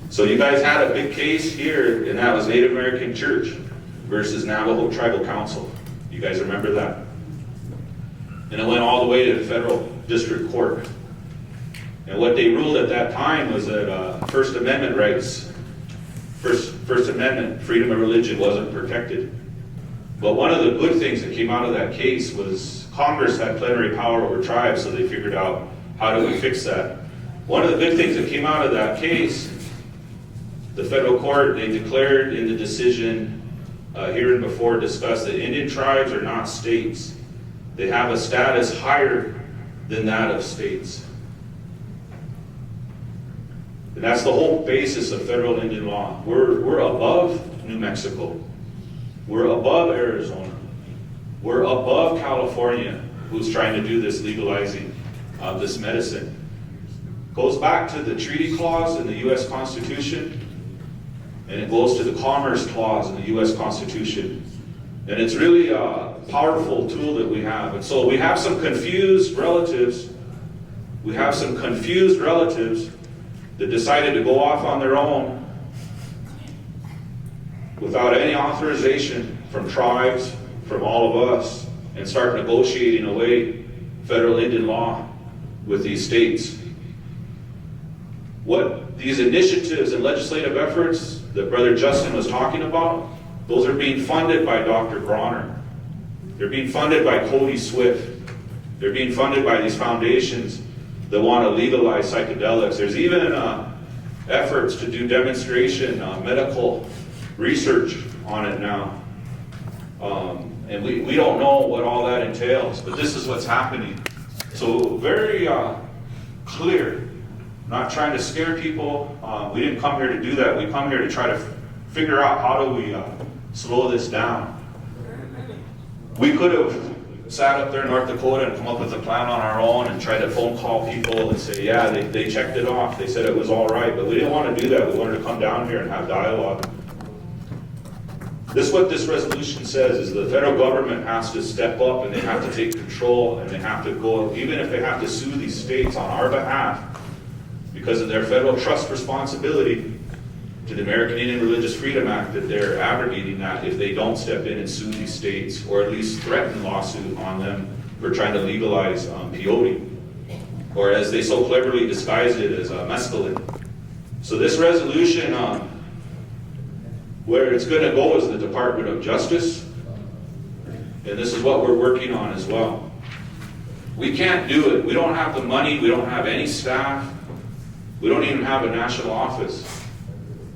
So you guys had a big case here, and that was Native American Church versus Navajo Tribal Council. You guys remember that? And it went all the way to the federal district court. And what they ruled at that time was that First Amendment rights, First Amendment, freedom of religion wasn't protected. But one of the good things that came out of that case was Congress had plenary power over tribes, so they figured out how do we fix that. One of the good things that came out of that case, the federal court, they declared in the decision hereinbefore discussed that Indian tribes are not states. They have a status higher than that of states. And that's the whole basis of federal Indian law. We're above New Mexico. We're above Arizona. We're above California, who's trying to do this legalizing of this medicine. Goes back to the treaty clause in the U.S. Constitution, and it goes to the commerce clause in the U.S. Constitution. And it's really a powerful tool that we have. And so we have some confused relatives. We have some confused relatives that decided to go off on their own without any authorization from tribes, from all of us, and start negotiating away federal Indian law with these states. What these initiatives and legislative efforts that Brother Justin was talking about, those are being funded by Dr. Bronner. They're being funded by Cody Swift. They're being funded by these foundations that want to legalize psychedelics. There's even efforts to do demonstration, medical research on it now. And we don't know what all that entails, but this is what's happening. So very clear, not trying to scare people. We didn't come here to do that. We come here to try to figure out how do we slow this down. We could have sat up there in North Dakota and come up with a plan on our own and try to phone call people and say, yeah, they checked it off. They said it was all right, but we didn't want to do that. We wanted to come down here and have dialogue. What this resolution says is the federal government has to step up and they have to take control and they have to go, even if they have to sue these states on our behalf because of their federal trust responsibility to the American Indian Religious Freedom Act, that they're abrogating that if they don't step in and sue these states or at least threaten lawsuit on them for trying to legalize peyote, or as they so cleverly disguised it as mescaline. So this resolution, where it's going to go is the Department of Justice, and this is what we're working on as well. We can't do it. We don't have the money. We don't have any staff. We don't even have a national office.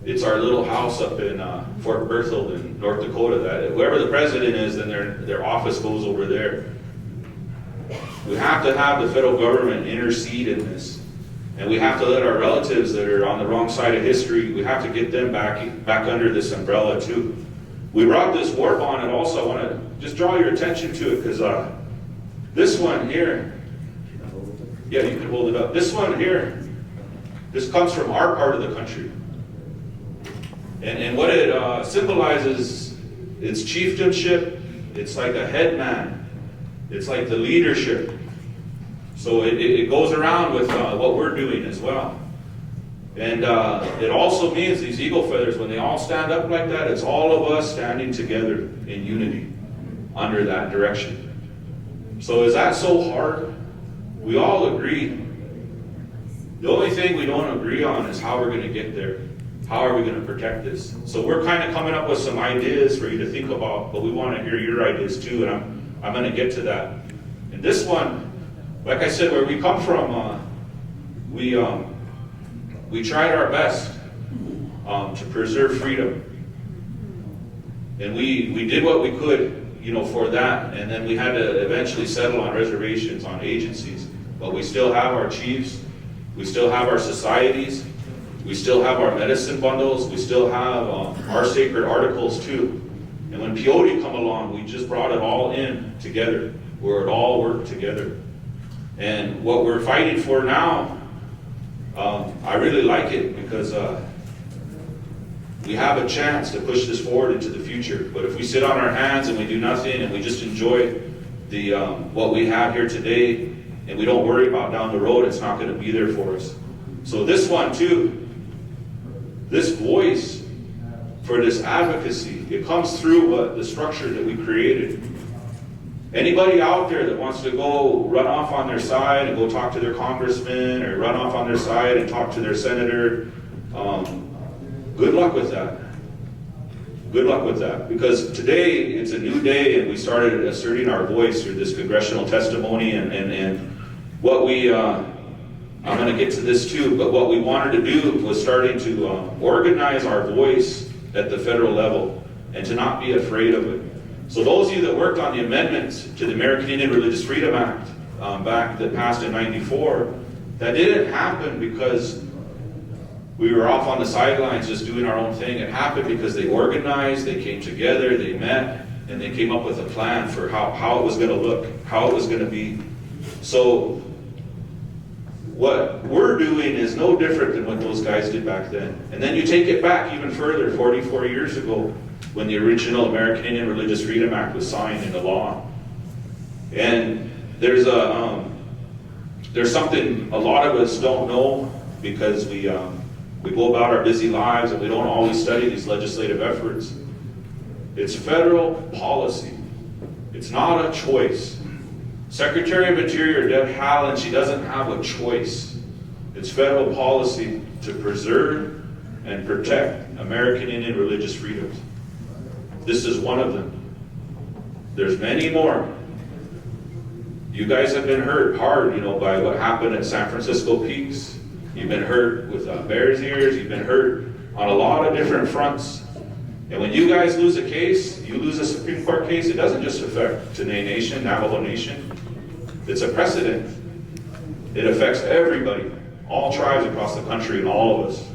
It's our little house up in Fort Berthold in North Dakota that whoever the president is, then their office goes over there. We have to have the federal government intercede in this. And we have to let our relatives that are on the wrong side of history, we have to get them back under this umbrella too. We brought this war bond, and also I want to just draw your attention to it because this one here, yeah, you can hold it up. This one here, this comes from our part of the country. And what it symbolizes, it's chieftainship, it's like a headman, it's like the leadership. So it goes around with what we're doing as well. And it also means these eagle feathers, when they all stand up like that, it's all of us standing together in unity under that direction. So is that so hard? We all agree. The only thing we don't agree on is how we're going to get there. How are we going to protect this? So we're kind of coming up with some ideas for you to think about, but we want to hear your ideas too, and I'm going to get to that. And this one, like I said, where we come from, we tried our best to preserve freedom, and we did what we could, for that. And then we had to eventually settle on reservations, on agencies. But we still have our chiefs, we still have our societies, we still have our medicine bundles, we still have our sacred articles too. And when peyote come along, we just brought it all in together, where it all worked together. And what we're fighting for now, I really like it because we have a chance to push this forward into the future. But if we sit on our hands and we do nothing and we just enjoy the what we have here today and we don't worry about down the road, it's not going to be there for us. So this one too, this voice for this advocacy, it comes through the structure that we created. Anybody out there that wants to go run off on their side and go talk to their congressman or run off on their side and talk to their senator, good luck with that. Good luck with that. Because today, it's a new day and we started asserting our voice through this congressional testimony and what we, I'm going to get to this too, but what we wanted to do was starting to organize our voice at the federal level and to not be afraid of it. So those of you that worked on the amendments to the American Indian Religious Freedom Act that passed in '94, that didn't happen because we were off on the sidelines just doing our own thing. It happened because they organized, they came together, they met, and they came up with a plan for how it was going to look, how it was going to be. So what we're doing is no different than what those guys did back then. And then you take it back even further, 44 years ago, when the original American Indian Religious Freedom Act was signed into law. And there's something a lot of us don't know because we go about our busy lives and we don't always study these legislative efforts. It's federal policy. It's not a choice. Secretary of Interior Deb Haaland, she doesn't have a choice. It's federal policy to preserve and protect American Indian religious freedoms. This is one of them. There's many more. You guys have been hurt hard, you know, by what happened at San Francisco Peaks. You've been hurt with Bears Ears. You've been hurt on a lot of different fronts. And when you guys lose a case, you lose a Supreme Court case, it doesn't just affect Dene Nation, Navajo Nation. It's a precedent. It affects everybody, all tribes across the country and all of us.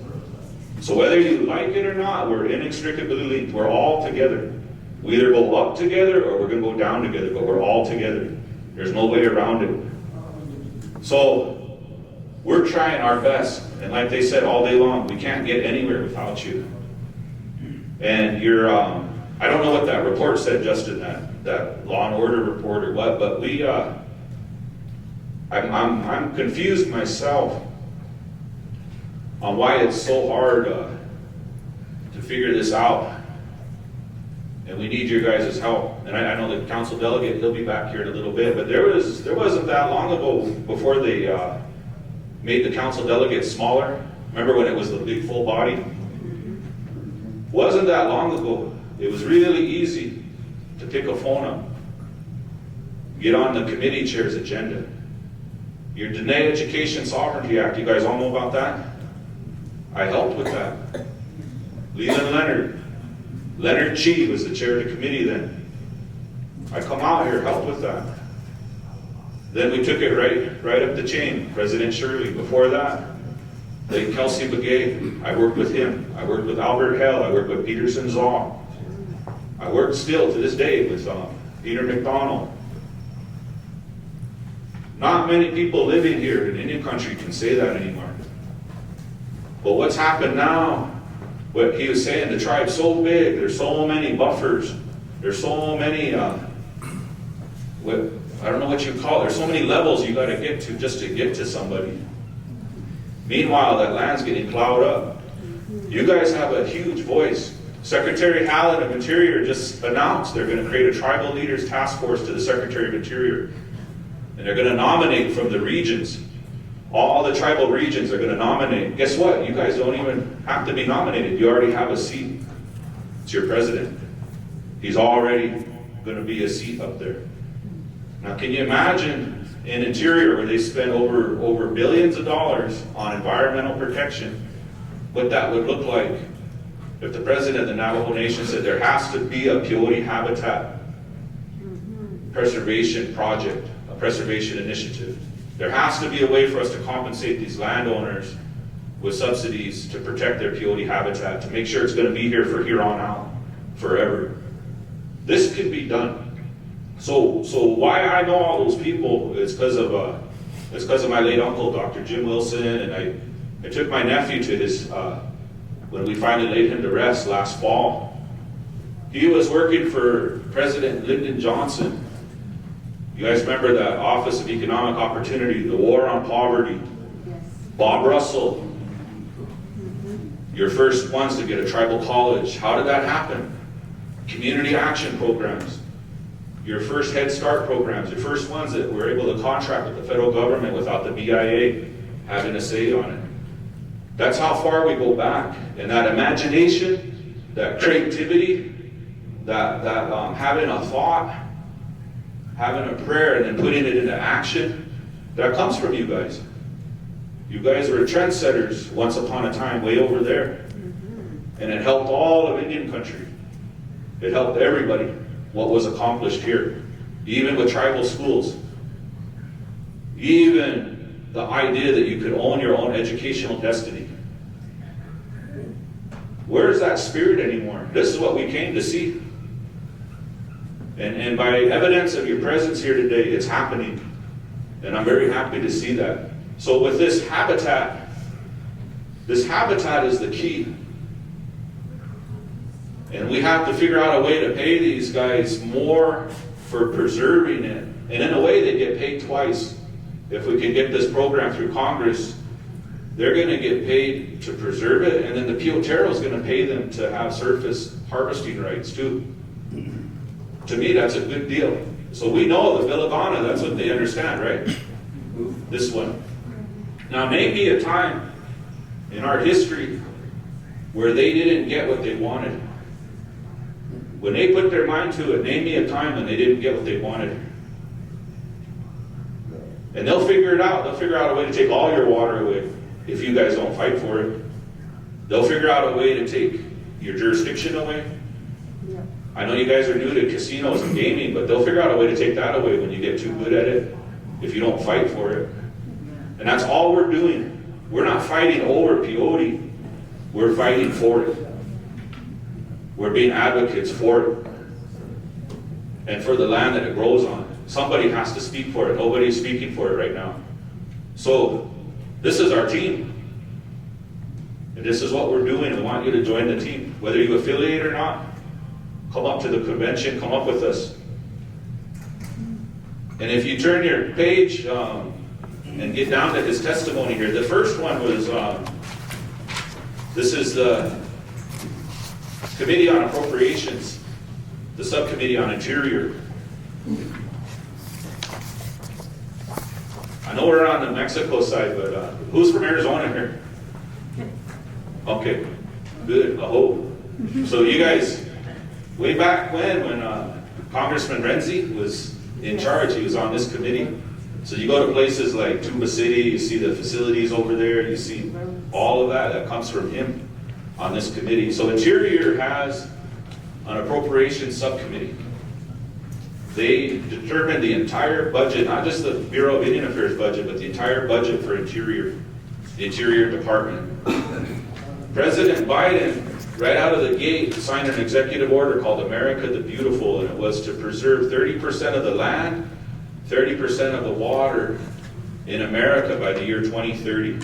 So whether you like it or not, we're inextricably linked. We're all together. We either go up together or we're going to go down together, but we're all together. There's no way around it. So we're trying our best. And like they said all day long, we can't get anywhere without you. And you're, I don't know what that report said, Justin, that law and order report or what, but we, I'm confused myself on why it's so hard to figure this out. And we need your guys' help. And I know the council delegate, he'll be back here in a little bit, but there wasn't that long ago before they made the council delegate smaller. Remember when it was the big full body? Wasn't that long ago. It was really easy to pick a phone up, get on the committee chair's agenda. Your Dene Education Sovereignty Act, you guys all know about that? I helped with that. Leland Leonard Chi was the chair of the committee then. I come out here, helped with that. Then we took it right up the chain. President Shirley, before that, Lake Kelsey Begay, I worked with him. I worked with Albert Hell. I worked with Peterson Zaw. I work still to this day with Peter McDonald. Not many people living here in Indian country can say that anymore. But what's happened now, what he was saying, the tribe's so big, there's so many buffers, there's so many, I don't know what you call it, there's so many levels you gotta get to just to get to somebody. Meanwhile, that land's getting plowed up. You guys have a huge voice. Secretary Haaland of Interior just announced they're going to create a tribal leaders task force to the Secretary of Interior. And they're going to nominate from the regions. All the tribal regions are going to nominate. Guess what? You guys don't even have to be nominated. You already have a seat. It's your president. He's already going to be a seat up there. Now, can you imagine in Interior where they spend over billions of dollars on environmental protection, what that would look like if the president of the Navajo Nation said there has to be a peyote habitat preservation project, a preservation initiative. There has to be a way for us to compensate these landowners with subsidies to protect their peyote habitat, to make sure it's going to be here for here on out, forever. This can be done. So why I know all those people is because of my late uncle, Dr. Jim Wilson, and I took my nephew to his, when we finally laid him to rest last fall. He was working for President Lyndon Johnson. You guys remember that Office of Economic Opportunity, the War on Poverty. Yes. Bob Russell, your first ones to get a tribal college. How did that happen? Community action programs. Your first Head Start programs, your first ones that were able to contract with the federal government without the BIA having a say on it. That's how far we go back. And that imagination, that creativity, that having a thought, having a prayer, and then putting it into action, that comes from you guys. You guys were trendsetters once upon a time, way over there. And it helped all of Indian country. It helped everybody. What was accomplished here, even with tribal schools, even the idea that you could own your own educational destiny. Where's that spirit anymore? This is what we came to see. And by evidence of your presence here today, it's happening. And I'm very happy to see that. So with this habitat is the key. And we have to figure out a way to pay these guys more for preserving it. And in a way, they get paid twice. If we can get this program through Congress, they're going to get paid to preserve it, and then the Piotero is going to pay them to have surface harvesting rights too. To me, that's a good deal. So we know the Villavana, that's what they understand, right? This one. Now, maybe a time in our history where they didn't get what they wanted. When they put their mind to it, name me a time when they didn't get what they wanted. And they'll figure it out. They'll figure out a way to take all your water away if you guys don't fight for it. They'll figure out a way to take your jurisdiction away. I know you guys are new to casinos and gaming, but they'll figure out a way to take that away when you get too good at it, if you don't fight for it. And that's all we're doing. We're not fighting over peyote. We're fighting for it. We're being advocates for it and for the land that it grows on. Somebody has to speak for it. Nobody's speaking for it right now. So this is our team. And this is what we're doing. We want you to join the team. Whether you affiliate or not, come up to the convention, come up with us. And if you turn your page and get down to his testimony here, the first one was, this is the Committee on Appropriations, the Subcommittee on Interior. I know we're on the Mexico side, but who's from Arizona here? Okay, good, I hope. So you guys, way back when Congressman Renzi was in charge, he was on this committee. So you go to places like Tuba City, you see the facilities over there, you see all of that comes from him on this committee. So Interior has an appropriations subcommittee. They determine the entire budget, not just the Bureau of Indian Affairs budget, but the entire budget for Interior, the Interior Department. President Biden, right out of the gate, signed an executive order called America the Beautiful, and it was to preserve 30% of the land, 30% of the water in America by the year 2030.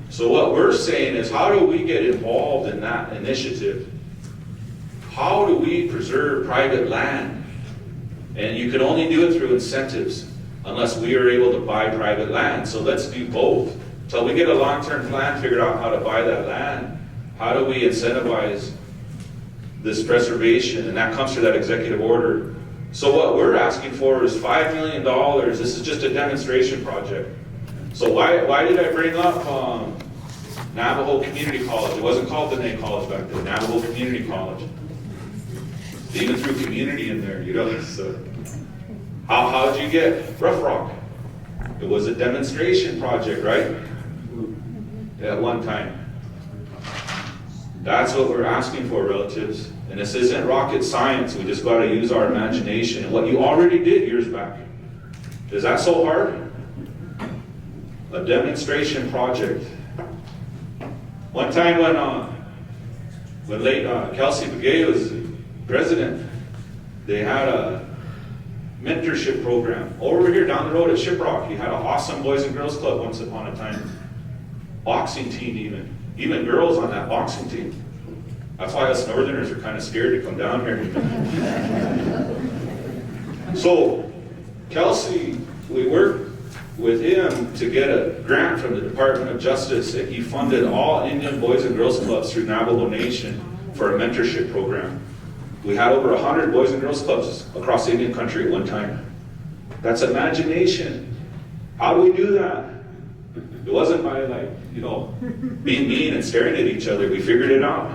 So what we're saying is, how do we get involved in that initiative? How do we preserve private land? And you can only do it through incentives unless we are able to buy private land. So let's do both. Until we get a long-term plan figured out how to buy that land, how do we incentivize this preservation? And that comes through that executive order. So what we're asking for is $5 million. This is just a demonstration project. So why did I bring up Navajo Community College? It wasn't called the NACNA College back then, Navajo Community College. They even threw community in there, you know. So how did you get Rough Rock? It was a demonstration project, right? At one time. That's what we're asking for, relatives. And this isn't rocket science. We just got to use our imagination and what you already did years back. Is that so hard? A demonstration project. One time when late Kelsey Begay was president, they had a mentorship program over here down the road at Shiprock. He had an awesome Boys and Girls Club once upon a time. Boxing team even girls on that boxing team. That's why us Northerners are kind of scared to come down here. So Kelsey, we worked with him to get a grant from the Department of Justice, and he funded all Indian Boys and Girls Clubs through Navajo Nation for a mentorship program. We had over 100 Boys and Girls Clubs across Indian country at one time. That's imagination. How do we do that? It wasn't by being mean and staring at each other. We figured it out.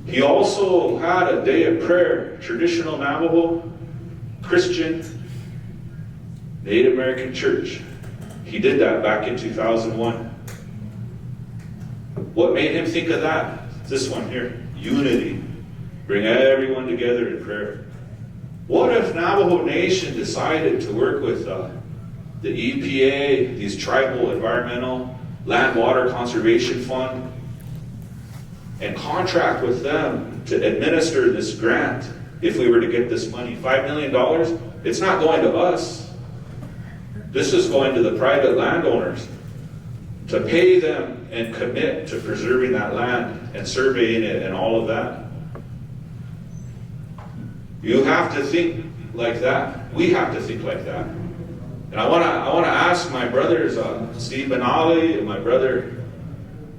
He also had a day of prayer, traditional Navajo, Christian, Native American church. He did that back in 2001. What made him think of that? This one here, unity. Bring everyone together in prayer. What if Navajo Nation decided to work with the EPA, these tribal environmental land water conservation fund, and contract with them to administer this grant if we were to get this money? $5 million, it's not going to us. This is going to the private landowners to pay them and commit to preserving that land and surveying it and all of that. You have to think like that. We have to think like that. And I want to ask my brothers, Steve Benali and my brother,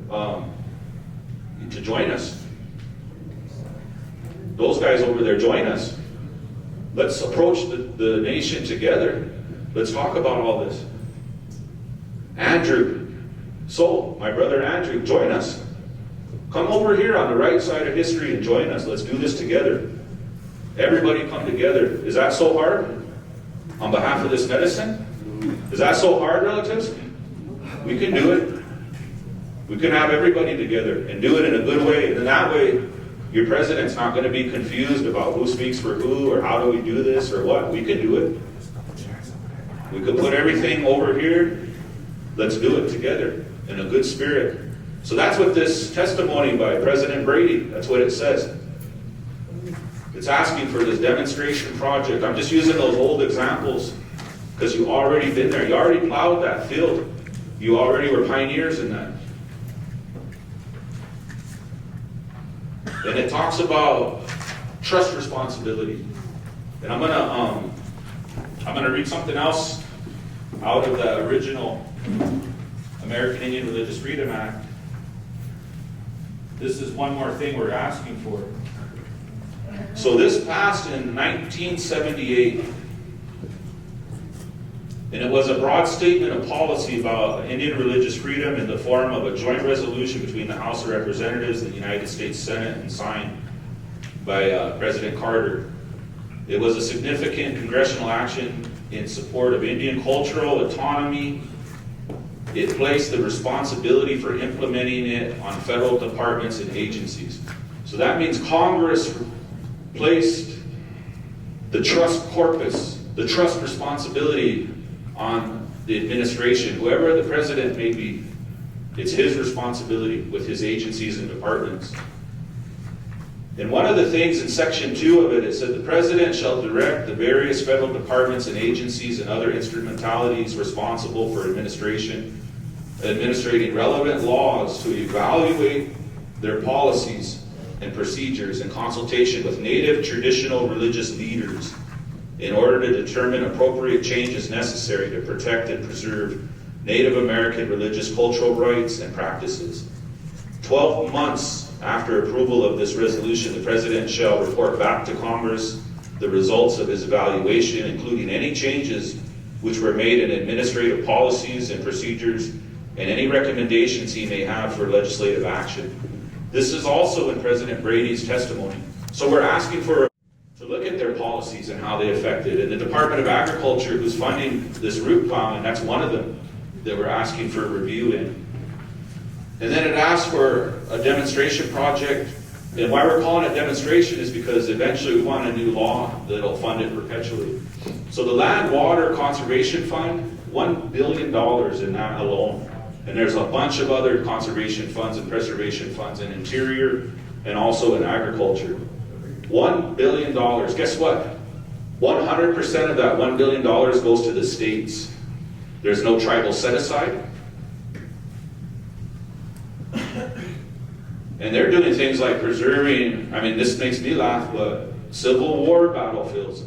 to join us. Those guys over there, join us. Let's approach the nation together. Let's talk about all this. Andrew, my brother Andrew, join us. Come over here on the right side of history and join us. Let's do this together. Everybody come together. Is that so hard? On behalf of this medicine? Is that so hard, relatives? We can do it. We can have everybody together and do it in a good way. And that way, your president's not going to be confused about who speaks for who or how do we do this or what. We can do it. We could put everything over here. Let's do it together in a good spirit. So that's what this testimony by President Brady, that's what it says. It's asking for this demonstration project. I'm just using those old examples because you've already been there. You already plowed that field. You already were pioneers in that. And it talks about trust responsibility. And I'm gonna read something else out of the original American Indian Religious Freedom Act. This is one more thing we're asking for. So this passed in 1978, and it was a broad statement of policy about Indian religious freedom in the form of a joint resolution between the House of Representatives and the United States Senate and signed by President Carter. It was a significant congressional action in support of Indian cultural autonomy. It placed the responsibility for implementing it on federal departments and agencies. So that means Congress placed the trust corpus, the trust responsibility on the administration. Whoever the president may be, it's his responsibility with his agencies and departments. And one of the things in section 2 of it, it said the president shall direct the various federal departments and agencies and other instrumentalities responsible for administrating relevant laws to evaluate their policies and procedures in consultation with Native traditional religious leaders in order to determine appropriate changes necessary to protect and preserve Native American religious cultural rights and practices. 12 months after approval of this resolution, the President shall report back to Congress the results of his evaluation, including any changes which were made in administrative policies and procedures and any recommendations he may have for legislative action. This is also in President Brady's testimony. So we're asking to look at their policies and how they affect it. And the Department of Agriculture, who's funding this root plowing, that's one of them that we're asking for a review in. And then it asks for a demonstration project. And why we're calling it demonstration is because eventually we want a new law that'll fund it perpetually. So the Land Water Conservation Fund, $1 billion in that alone. And there's a bunch of other conservation funds and preservation funds in interior and also in agriculture. $1 billion. Guess what? 100% of that $1 billion goes to the states. There's no tribal set aside. And they're doing things like preserving, I mean, this makes me laugh, but Civil War battlefields.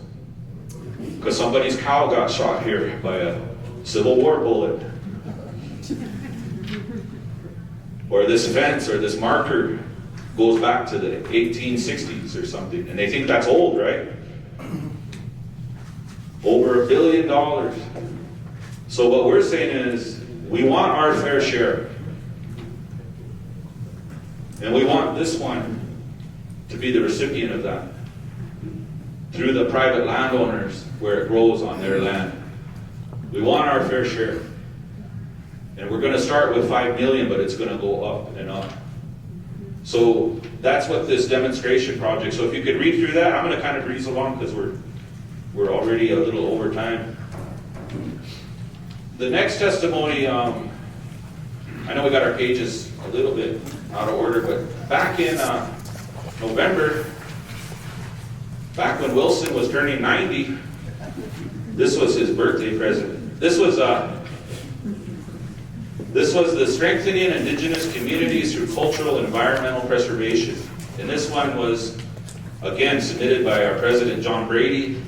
Because somebody's cow got shot here by a Civil War bullet. Or this fence or this marker goes back to the 1860s or something. And they think that's old, right? Over $1 billion. So what we're saying is, we want our fair share. And we want this one to be the recipient of that through the private landowners where it grows on their land. We want our fair share. And we're going to start with 5 million, but it's going to go up and up. So that's what this demonstration project, so if you could read through that, I'm going to kind of breeze along because we're already a little over time. The next testimony, I know we got our pages a little bit out of order, but back in November, back when Wilson was turning 90, this was his birthday present. This was the Strengthening Indigenous Communities Through Cultural and Environmental Preservation. And this one was, again, submitted by our President John Brady.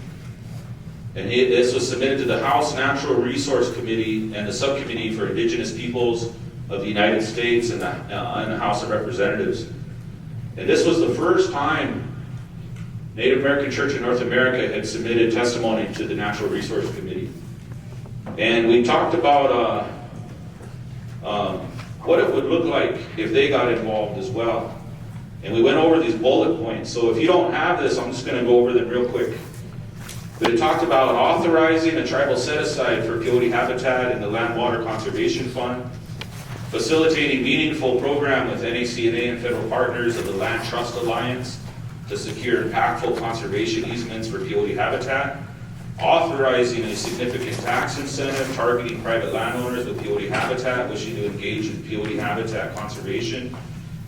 And this was submitted to the House Natural Resource Committee and the Subcommittee for Indigenous Peoples of the United States and the House of Representatives. And this was the first time Native American Church in North America had submitted testimony to the Natural Resource Committee. And we talked about what it would look like if they got involved as well. And we went over these bullet points. So if you don't have this, I'm just going to go over them real quick. But it talked about authorizing a tribal set-aside for peyote habitat in the Land Water Conservation Fund, facilitating meaningful program with NACNA and federal partners of the Land Trust Alliance to secure impactful conservation easements for peyote habitat, authorizing a significant tax incentive targeting private landowners with peyote habitat wishing to engage in peyote habitat conservation,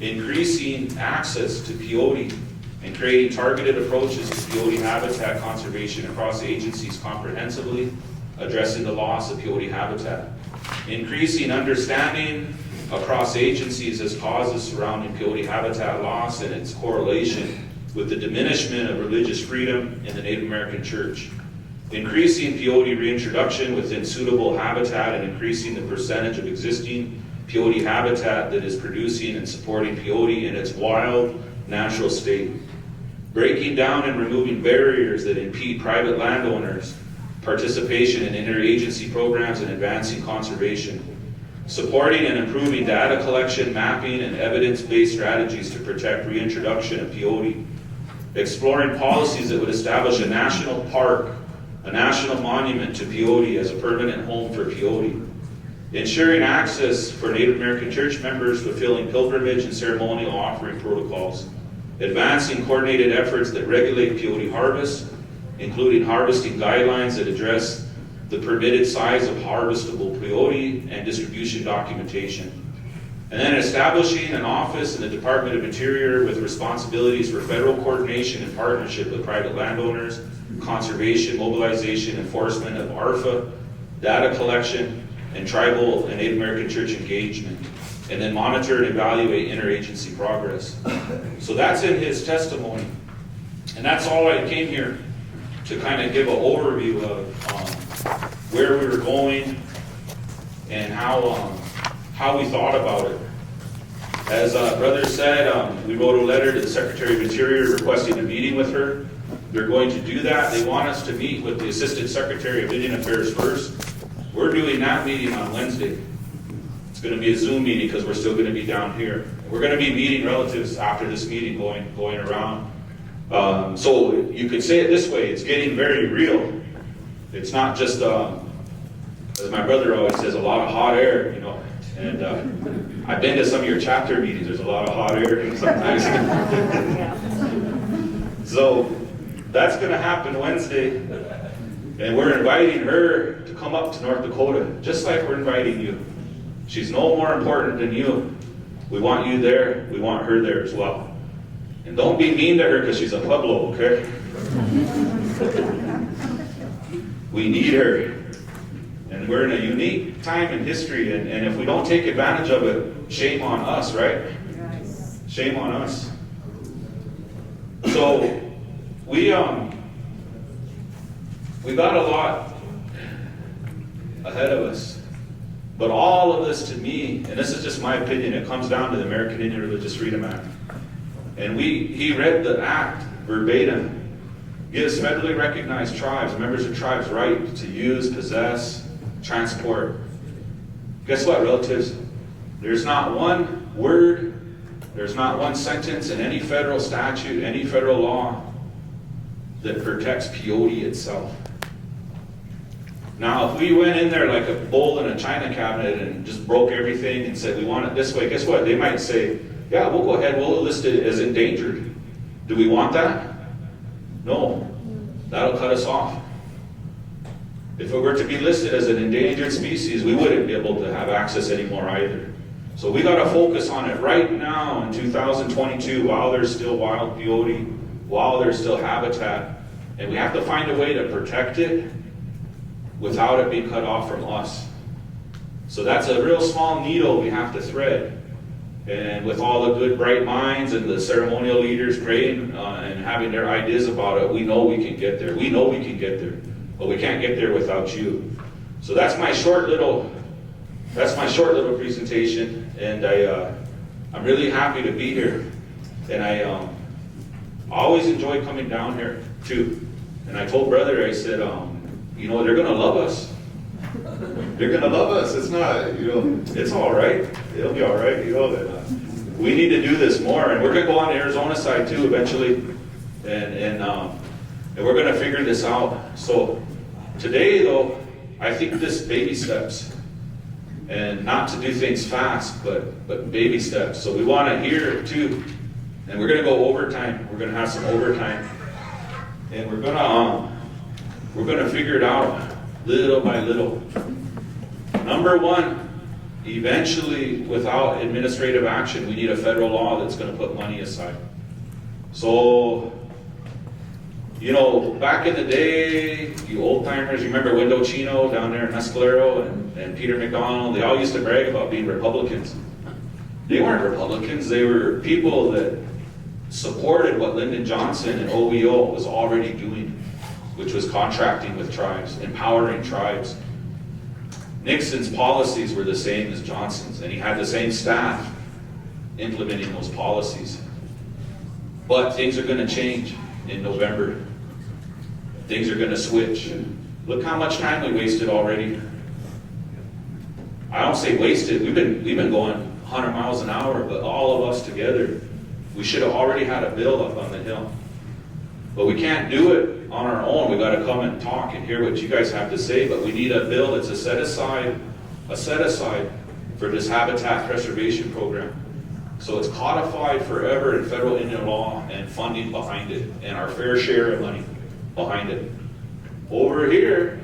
increasing access to peyote and creating targeted approaches to peyote habitat conservation across agencies comprehensively, addressing the loss of peyote habitat, increasing understanding across agencies as causes surrounding peyote habitat loss and its correlation with the diminishment of religious freedom in the Native American Church, increasing peyote reintroduction within suitable habitat and increasing the percentage of existing peyote habitat that is producing and supporting peyote in its wild, natural state, breaking down and removing barriers that impede private landowners' participation in interagency programs and advancing conservation, supporting and improving data collection, mapping, and evidence-based strategies to protect reintroduction of peyote, exploring policies that would establish a national park, a national monument to peyote as a permanent home for peyote, ensuring access for Native American church members fulfilling pilgrimage and ceremonial offering protocols, advancing coordinated efforts that regulate peyote harvest, including harvesting guidelines that address the permitted size of harvestable peyote and distribution documentation. And then establishing an office in the Department of Interior with responsibilities for federal coordination and partnership with private landowners, conservation, mobilization, enforcement of ARFA, data collection, and tribal and Native American church engagement, and then monitor and evaluate interagency progress. So that's in his testimony. And that's all I came here to kind of give an overview of where we were going and how we thought about it. As Brother said, we wrote a letter to the Secretary of Interior requesting a meeting with her. They're going to do that. They want us to meet with the Assistant Secretary of Indian Affairs first. We're doing that meeting on Wednesday. It's going to be a Zoom meeting because we're still going to be down here. We're going to be meeting relatives after this meeting, going around. So you could say it this way, it's getting very real. It's not just, as my brother always says, a lot of hot air, you know. And I've been to some of your chapter meetings, there's a lot of hot air sometimes. So that's going to happen Wednesday. And we're inviting her to come up to North Dakota, just like we're inviting you. She's no more important than you. We want you there. We want her there as well. And don't be mean to her because she's a Pueblo, okay? We need her. And we're in a unique time in history, and if we don't take advantage of it, shame on us, right? Shame on us. So we got a lot ahead of us. But all of this to me, and this is just my opinion, it comes down to the American Indian Religious Freedom Act. And he read the act verbatim. Gives federally recognized tribes, members of tribes, right to use, possess, transport. Guess what, relatives? There's not one word, there's not one sentence in any federal statute, any federal law that protects peyote itself. Now, if we went in there like a bull in a china cabinet and just broke everything and said we want it this way, guess what? They might say, yeah, we'll go ahead, we'll list it as endangered. Do we want that? No. That'll cut us off. If it were to be listed as an endangered species, we wouldn't be able to have access anymore either. So we got to focus on it right now in 2022 while there's still wild peyote, while there's still habitat. And we have to find a way to protect it without it being cut off from us. So that's a real small needle we have to thread. And with all the good, bright minds and the ceremonial leaders praying and having their ideas about it, we know we can get there. We know we can get there, but we can't get there without you. So that's my short little presentation, and I'm really happy to be here. And I always enjoy coming down here too. And I told brother, I said, you know, they're gonna love us. They're gonna love us. It's not, you know, it's all right. It'll be all right. You know that we need to do this more, and we're gonna go on the Arizona side too eventually, and And we're gonna figure this out. So today though, I think this baby steps. And not to do things fast, but baby steps. So we wanna hear too. And we're gonna go overtime. We're gonna have some overtime. And we're gonna figure it out little by little. Number one, eventually, without administrative action, we need a federal law that's gonna put money aside. So, you know, back in the day, you old timers, you remember Window Chino down there in Mescalero and Peter McDonald, they all used to brag about being Republicans. They weren't Republicans, they were people that supported what Lyndon Johnson and OEO was already doing, which was contracting with tribes, empowering tribes. Nixon's policies were the same as Johnson's, and he had the same staff implementing those policies. But things are going to change in November. Things are going to switch. Look how much time we wasted already. I don't say wasted, we've been going 100 miles an hour, but all of us together, we should have already had a bill up on the hill. But we can't do it on our own. We got to come and talk and hear what you guys have to say, but we need a bill that's a set aside for this habitat preservation program. So it's codified forever in federal Indian law and funding behind it, and our fair share of money behind it. Over here,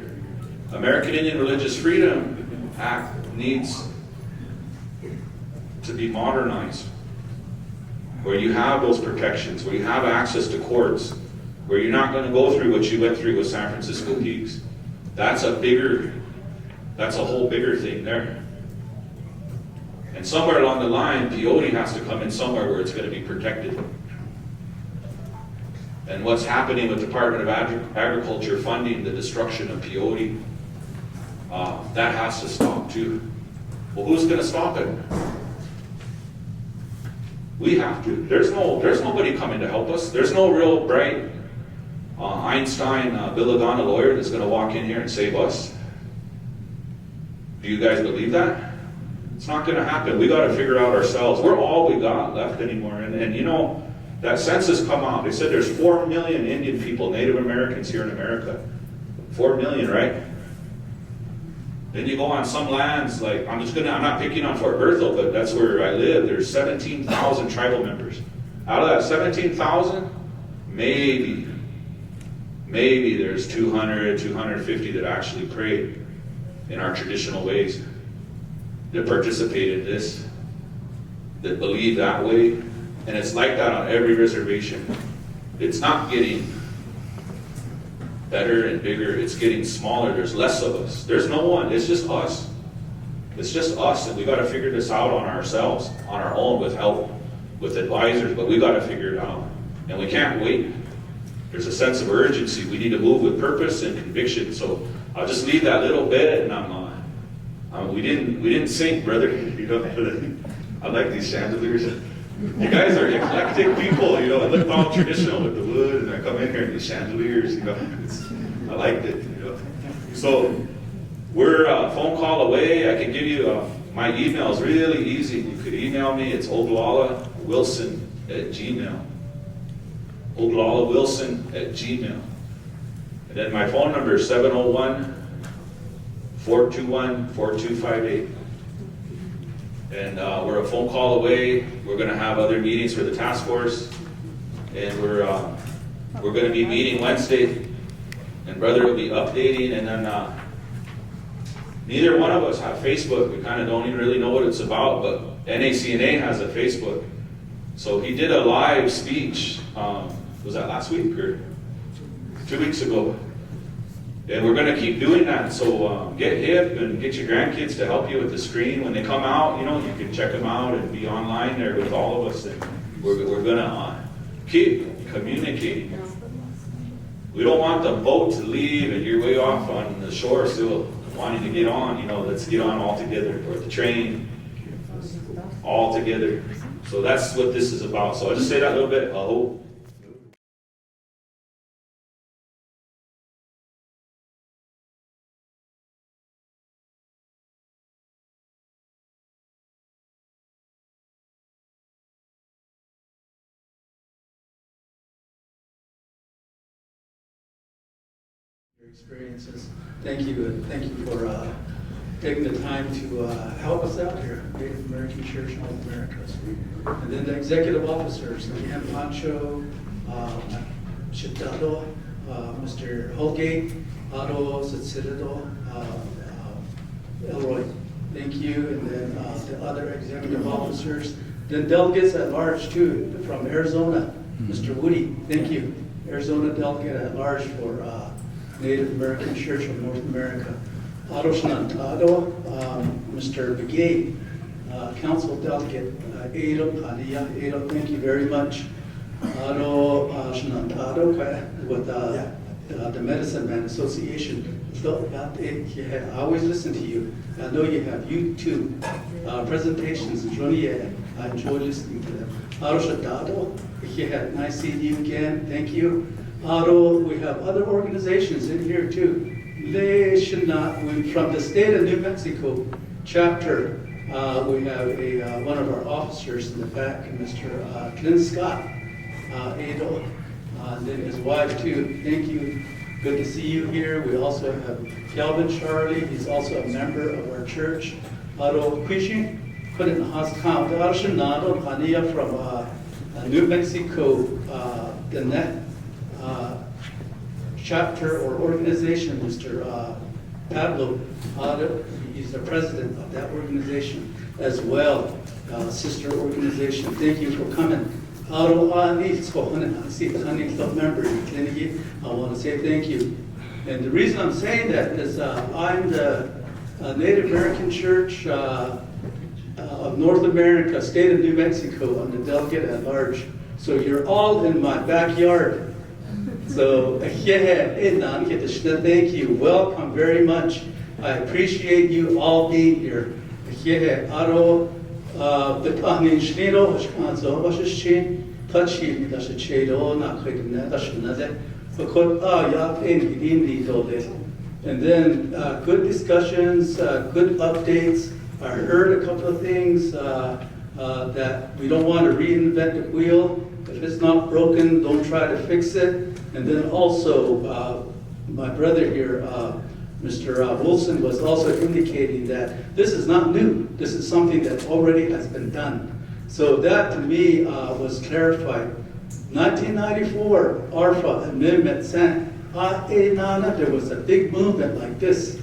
American Indian Religious Freedom Act needs to be modernized, where you have those protections, where you have access to courts, where you're not going to go through what you went through with San Francisco Peaks. That's a whole bigger thing there. And somewhere along the line, peyote has to come in somewhere where it's going to be protected. And what's happening with Department of Agriculture funding the destruction of peyote, that has to stop too. Well, who's going to stop it? We have to. There's nobody coming to help us. There's no real bright Einstein, Bill Lagana lawyer that's going to walk in here and save us. Do you guys believe that? It's not going to happen. We got to figure out ourselves. We're all we got left anymore. And you know, that census come out. They said there's 4 million Indian people, Native Americans here in America. 4 million, right? Then you go on some lands, like, I'm not picking on Fort Berthold, but that's where I live. There's 17,000 tribal members. Out of that 17,000, maybe there's 200, 250 that actually pray in our traditional ways, that participate in this, that believe that way. And it's like that on every reservation. It's not getting better and bigger, it's getting smaller. There's less of us. There's no one, it's just us. It's just us, and we got to figure this out on ourselves, on our own, with help, with advisors, but we got to figure it out. And we can't wait. There's a sense of urgency. We need to move with purpose and conviction. So I'll just leave that little bit, and we didn't sink, brother. You know, I like these chandeliers. You guys are eclectic people, you know. I look all traditional with the wood, and I come in here and these chandeliers, you know. I liked it, you know. So we're a phone call away. I can give you my email is really easy. You could email me. It's oglalawilson@gmail. oglalawilson@gmail. And then my phone number is 701-421-4258. And we're a phone call away. We're going to have other meetings for the task force, and we're going to be meeting Wednesday, and brother will be updating. And then neither one of us have Facebook. We kind of don't even really know what it's about, but NACNA has a Facebook. So he did a live speech. Was that last week or 2 weeks ago? And we're going to keep doing that. So get hip and get your grandkids to help you with the screen. When they come out, you know, you can check them out and be online there with all of us. And we're going to keep communicating. We don't want the boat to leave and you're way off on the shore still wanting to get on. You know, let's get on all together. Or the train, all together. So that's what this is about. So I'll just say that a little bit. I hope. Experiences. Thank you, and thank you for taking the time to help us out here, Native American Church North America. And then the executive officers, Leanne Pancho, Chitado, Mr. Holgate, Otto Citadel, Elroy. Thank you, and then the other executive officers. Then delegates at large too, from Arizona, Mr. Woodie. Thank you, Arizona delegate at large for Native American Church of North America. Otto Shnantado, Mr. Begay, Council Delegate, Edo Padilla. Edo, thank you very much. Otto Shnantado with the Medicine Man Association. I always listen to you. I know you have YouTube presentations. I enjoy listening to them. Otto Shnantado, nice seeing you again. Thank you. We have other organizations in here too. From the state of New Mexico chapter, we have one of our officers in the back, Mr. Clint Scott, Ado, and then his wife too. Thank you. Good to see you here. We also have Kelvin Charlie. He's also a member of our church. Ado Quishin, Couldn't Haskam, Arshanado, Hania from New Mexico, the NACNA chapter or organization, Mr. Pablo, he's the president of that organization as well, sister organization. Thank you for coming. I want to say thank you. And the reason I'm saying that is I'm the Native American Church of North America, state of New Mexico. I'm the delegate at large. So you're all in my backyard. So, thank you. Welcome very much. I appreciate you all being here. And then good discussions, good updates. I heard a couple of things that we don't want to reinvent the wheel. If it's not broken, don't try to fix it. And then also, my brother here, Mr. Wilson, was also indicating that this is not new. This is something that already has been done. So that to me was clarified. 1994, ARFA Amendment sent, there was a big movement like this.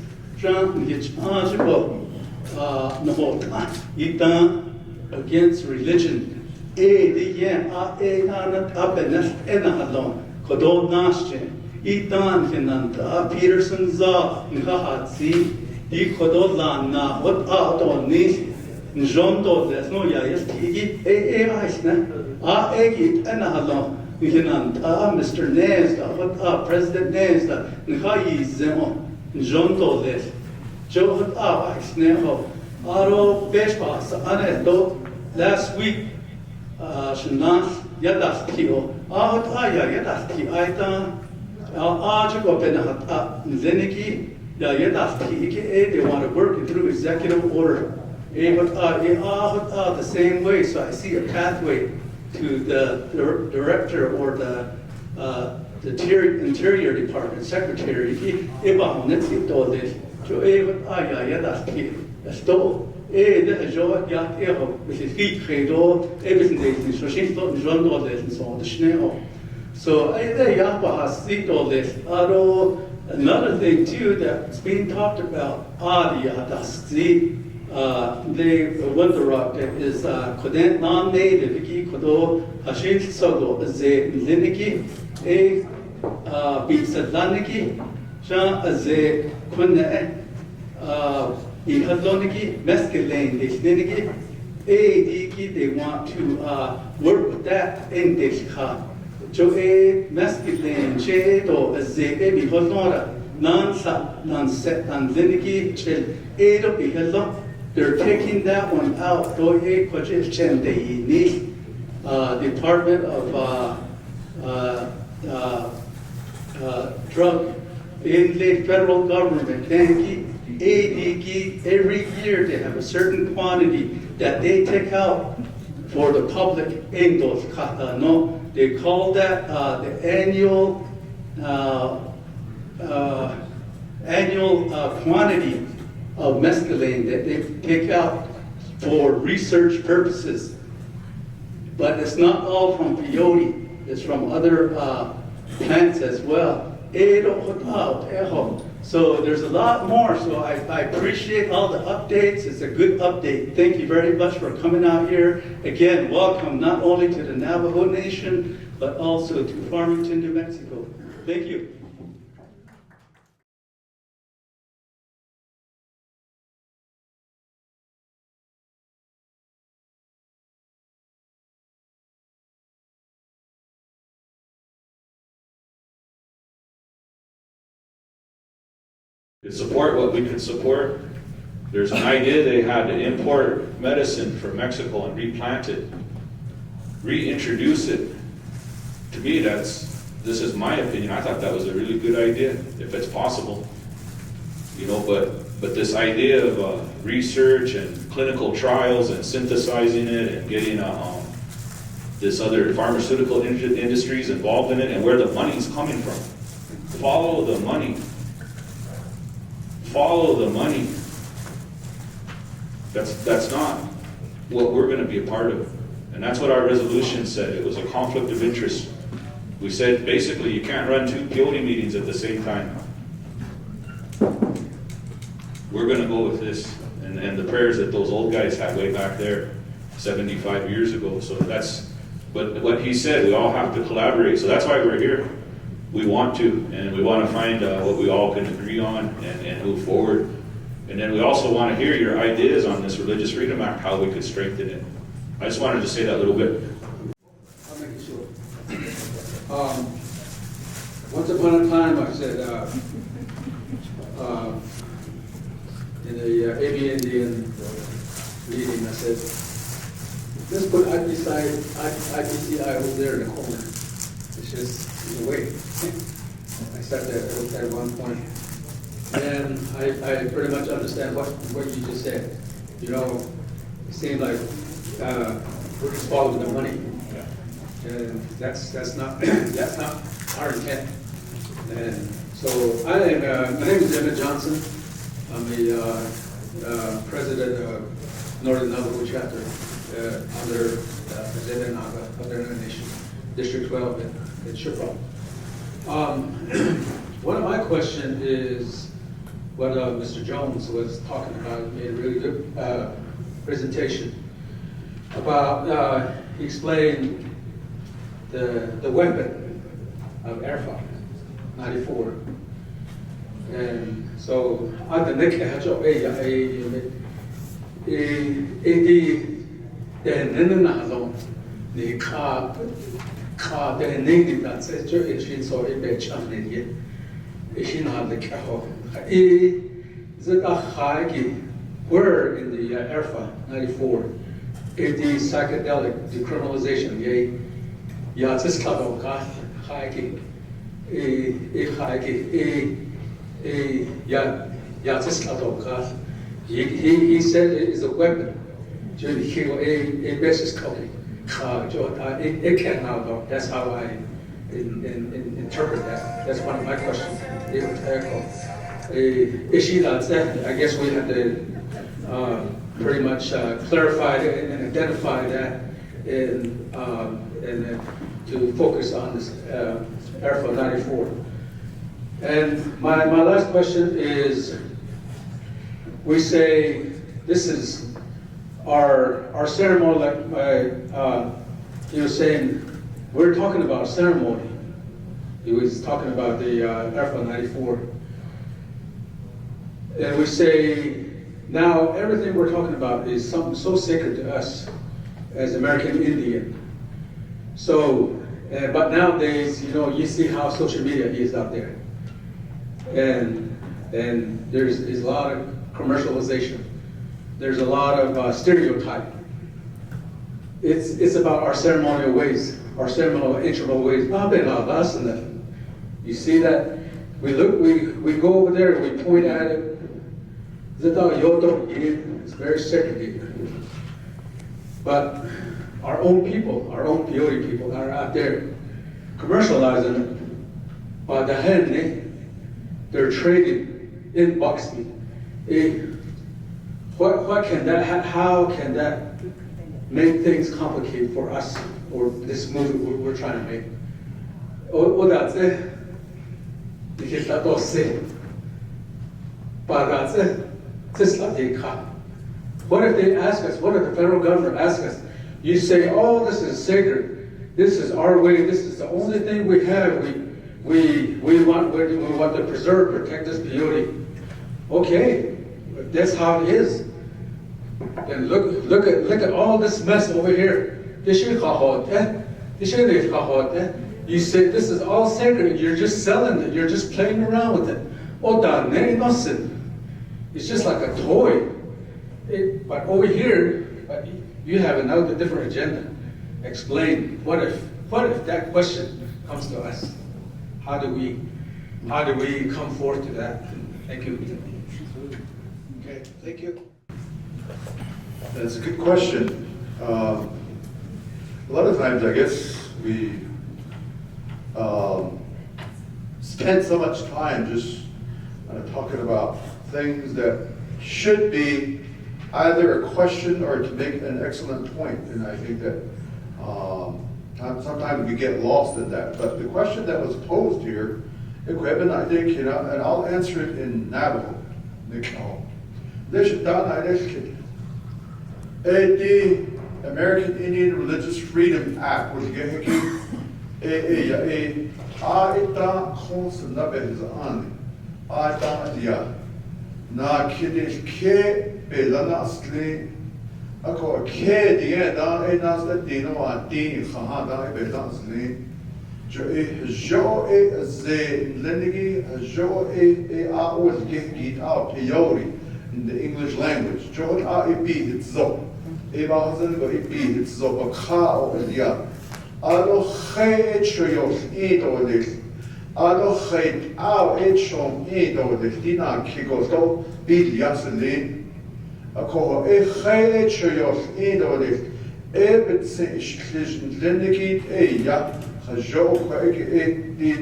Against religion. Peterson za nkahatsi ikodolana what out ni njondo des no ya yes tigi isna egi anahalon Mr. Nezda what President Nezda nkai zemo njondo des jo what isna aro beshpa sa aneto last week Shanash Yadastio, Yadasti, Aita, Ajiko Benahata, Zeniki, Yadasti, they want to work through executive order. The same way, so I see a pathway to the director or the Interior Department Secretary. Everything so another thing too that's being talked about, they Wonderock is non-native, Hashin Sogo, Zeniki, Bitsadlaniki, Jean Aze Kunne. Mescaline, they want to work with that in this car. Mescaline, Chedo, Azebe, Honora, they're taking that one out. Department of Drug in the federal government. Every year they have a certain quantity that they take out for the public in those they call that the annual annual quantity of mescaline that they take out for research purposes. But it's not all from peyote, it's from other plants as well. So there's a lot more, so I appreciate all the updates. It's a good update. Thank you very much for coming out here. Again, welcome not only to the Navajo Nation, but also to Farmington, New Mexico. Thank you. To support what we can support. There's an idea they had to import medicine from Mexico and replant it, reintroduce it. To me, this is my opinion. I thought that was a really good idea, if it's possible. You know, but this idea of research and clinical trials and synthesizing it and getting this other pharmaceutical industries involved in it and where the money's coming from. Follow the money. Follow the money. That's not what we're going to be a part of. And that's what our resolution said. It was a conflict of interest. We said, basically, you can't run two peyote meetings at the same time. We're going to go with this. And the prayers that those old guys had way back there 75 years ago. So but what he said, we all have to collaborate. So that's why we're here. We want to, and we want to find what we all can agree on and move forward. And then we also want to hear your ideas on this Religious Freedom Act, how we could strengthen it. I just wanted to say that a little bit. I'll make it short. Once upon a time, I said, in the AB Indian meeting, I said, let's put IPCI over there in the corner. It's just in the way. I said that at one point. And I pretty much understand what you just said. You know, it seemed like we're just following the money. And that's not that's not our intent. And so my name is Emmett Johnson. I'm the president of Northern Navajo chapter under President Naga of the Nation, District 12 in Chippewa. One of my questions is what Mr. Jones was talking about. He made a really good presentation about, he explained the weapon of Air Force 94. And so, at the next job, we're in the Air Force 94. It is psychedelic decriminalization. He said it is a weapon. It can now go. That's how I interpret that. That's one of my questions. I guess we have to pretty much clarify and identify that and to focus on this Air Force 94. And my last question is, we say this is our ceremony, like he was saying, we're talking about ceremony. He was talking about the Air Force 94. And we say, now everything we're talking about is something so sacred to us as American Indian. So, but nowadays, you know, you see how social media is out there. And there's a lot of commercialization. There's a lot of stereotype. It's about our ceremonial ways, our ceremonial integral ways. You see that? We go over there and we point at it. It's very sacred. But our own people, our own peyote people are out there commercializing it. they're trading in bucks meat. What can that, how can that make things complicated for us or this movement we're trying to make? That's it. Because that was said. But that's it. Just like they cut. What if they ask us, what if the federal government asks us, you say, oh, this is sacred, this is our way, this is the only thing we have, we want to preserve, protect this beauty. Okay, if that's how it is. Then look at all this mess over here. You say this is all sacred, you're just selling it, you're just playing around with it. It's just like a toy. But over here, you have another different agenda. Explain, what if that question comes to us? How do we come forth to that? Thank you. Okay, thank you. That's a good question. A lot of times, I guess, we spend so much time just talking about things that should be either a question or to make an excellent point. And I think that sometimes we get lost in that. But the question that was posed here, equipment, I think, and I'll answer it in Navajo. The American Indian Religious Freedom Act was na kidish ke belana asli ako ke diye da nas da dino a din kha da belana asli jo ze lendigi jo a was get out theory in the English language jo a be it so ba hazen go it be it so ba kha o dia alo khe choyos idole Ado chait au etchom edo de dina kigoto bil yaselin. Ako chay etchoyos edo de ebetse ishklishn lendegit ya chajo kweke di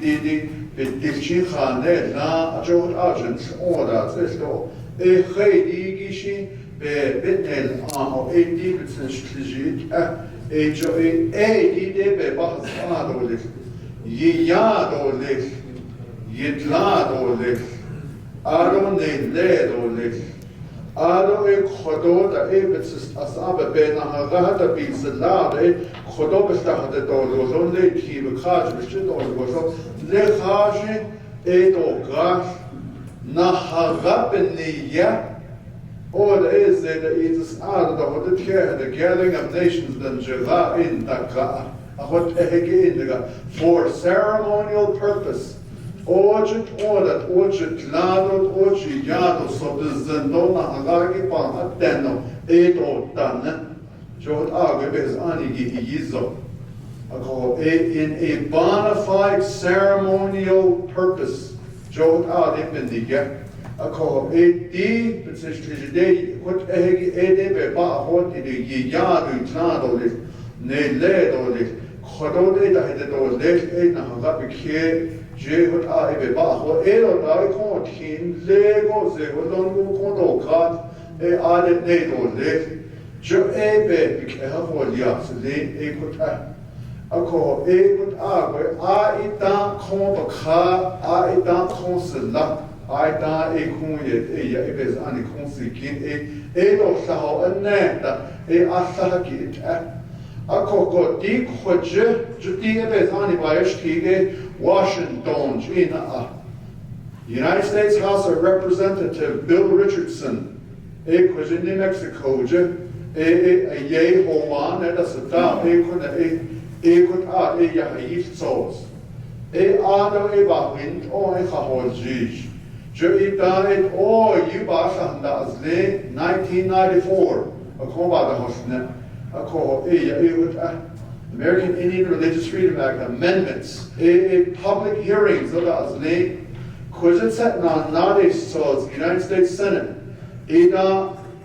bedilchin khane na ajot agents oda zesto chay di gishi be betel a di betsen ishklishit jo di de be bahs ado de Yiyad olik, Yidlad olik, Aro ne led olik, Aro Khodo da ebets asabe ben harada bin salade, Khodo bestahad dolo, le ki bekaj bestet dolo, le khaj edogrash, na harab niya, or is it is out of the care, the gathering of nations, then Java in Dakar. For ceremonial purpose, Ojit Odat, Ojit Ladot, Ojit Yado, so the Zendona Halagi Pan Ateno, Edo Dana, Jot Agabes Anigi Yizo. In a bona fide ceremonial purpose, Jot Adipendiga, a call a D, but says today, what Ede Ba, what did Yadu Tlado, Ne Ledo. Chodode da hede do lech na hanga beke je hot a be ba ho ero da ko tin lego ze ho don ko do ka ale ne do lech je be beke ha ho ya se le ko ta ako ko a ita ko ba kha a ita ko se la a ita ko ye ya be ani ko se kin do sa ho ne da a sa ki ta Ako di khoje juti bezani bayesh kige Washington China. United States House of Representative Bill Richardson khoje New Mexico je ye homan da sata khot a ya hayif sos ano ba win o khahoj je ita o yu ba shanda azle 1994 akoba da hosne American Indian Religious Freedom Act amendments, public hearings of the United States Senate,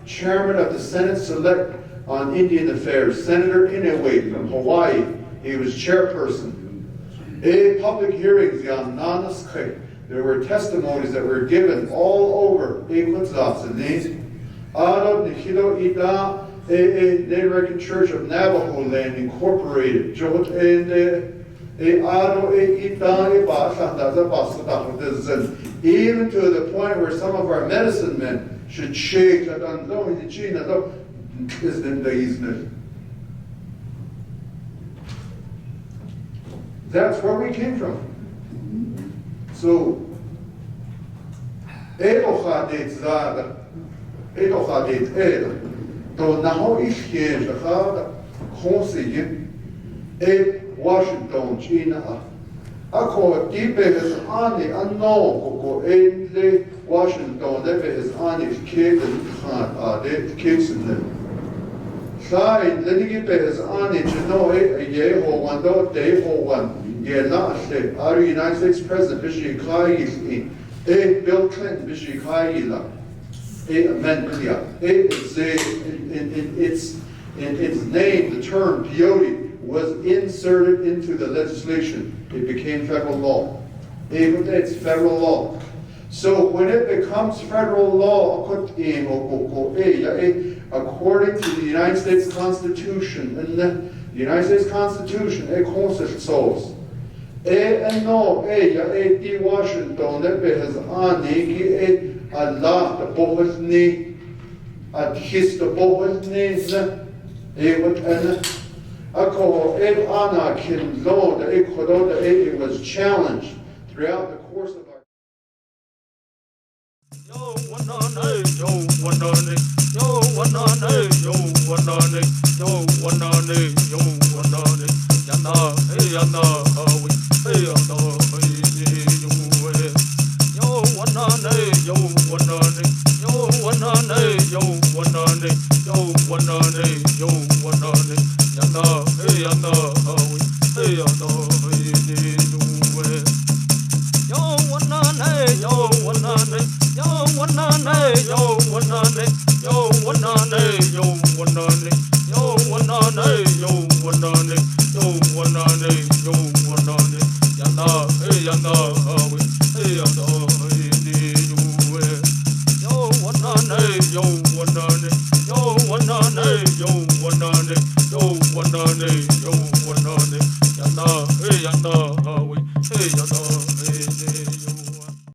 Chairman of the Senate Select on Indian Affairs, Senator Inouye from Hawaii, he was chairperson. Public hearings on there were testimonies that were given all over Native American Church of Navajo Land Incorporated. Even to the point where some of our medicine men should shake. That's where we came from. So, Washington, China. Ako tipe is ani anno koko le Washington lebe is ani keden khan de kitsen. Sai lenigi pe is ani chino ye ho wando de ho wan ye la se our United States President Bishi Kai Bill Clinton Bishi Kai la amendment in its name the term peyote was inserted into the legislation. It became federal law. It's federal law. So when it becomes federal law, according to the United States Constitution, and the United States Constitution, constitutions, di Washington, has Allah the Bohesni, at his the Bohesni, it was challenged throughout the course of our Yo,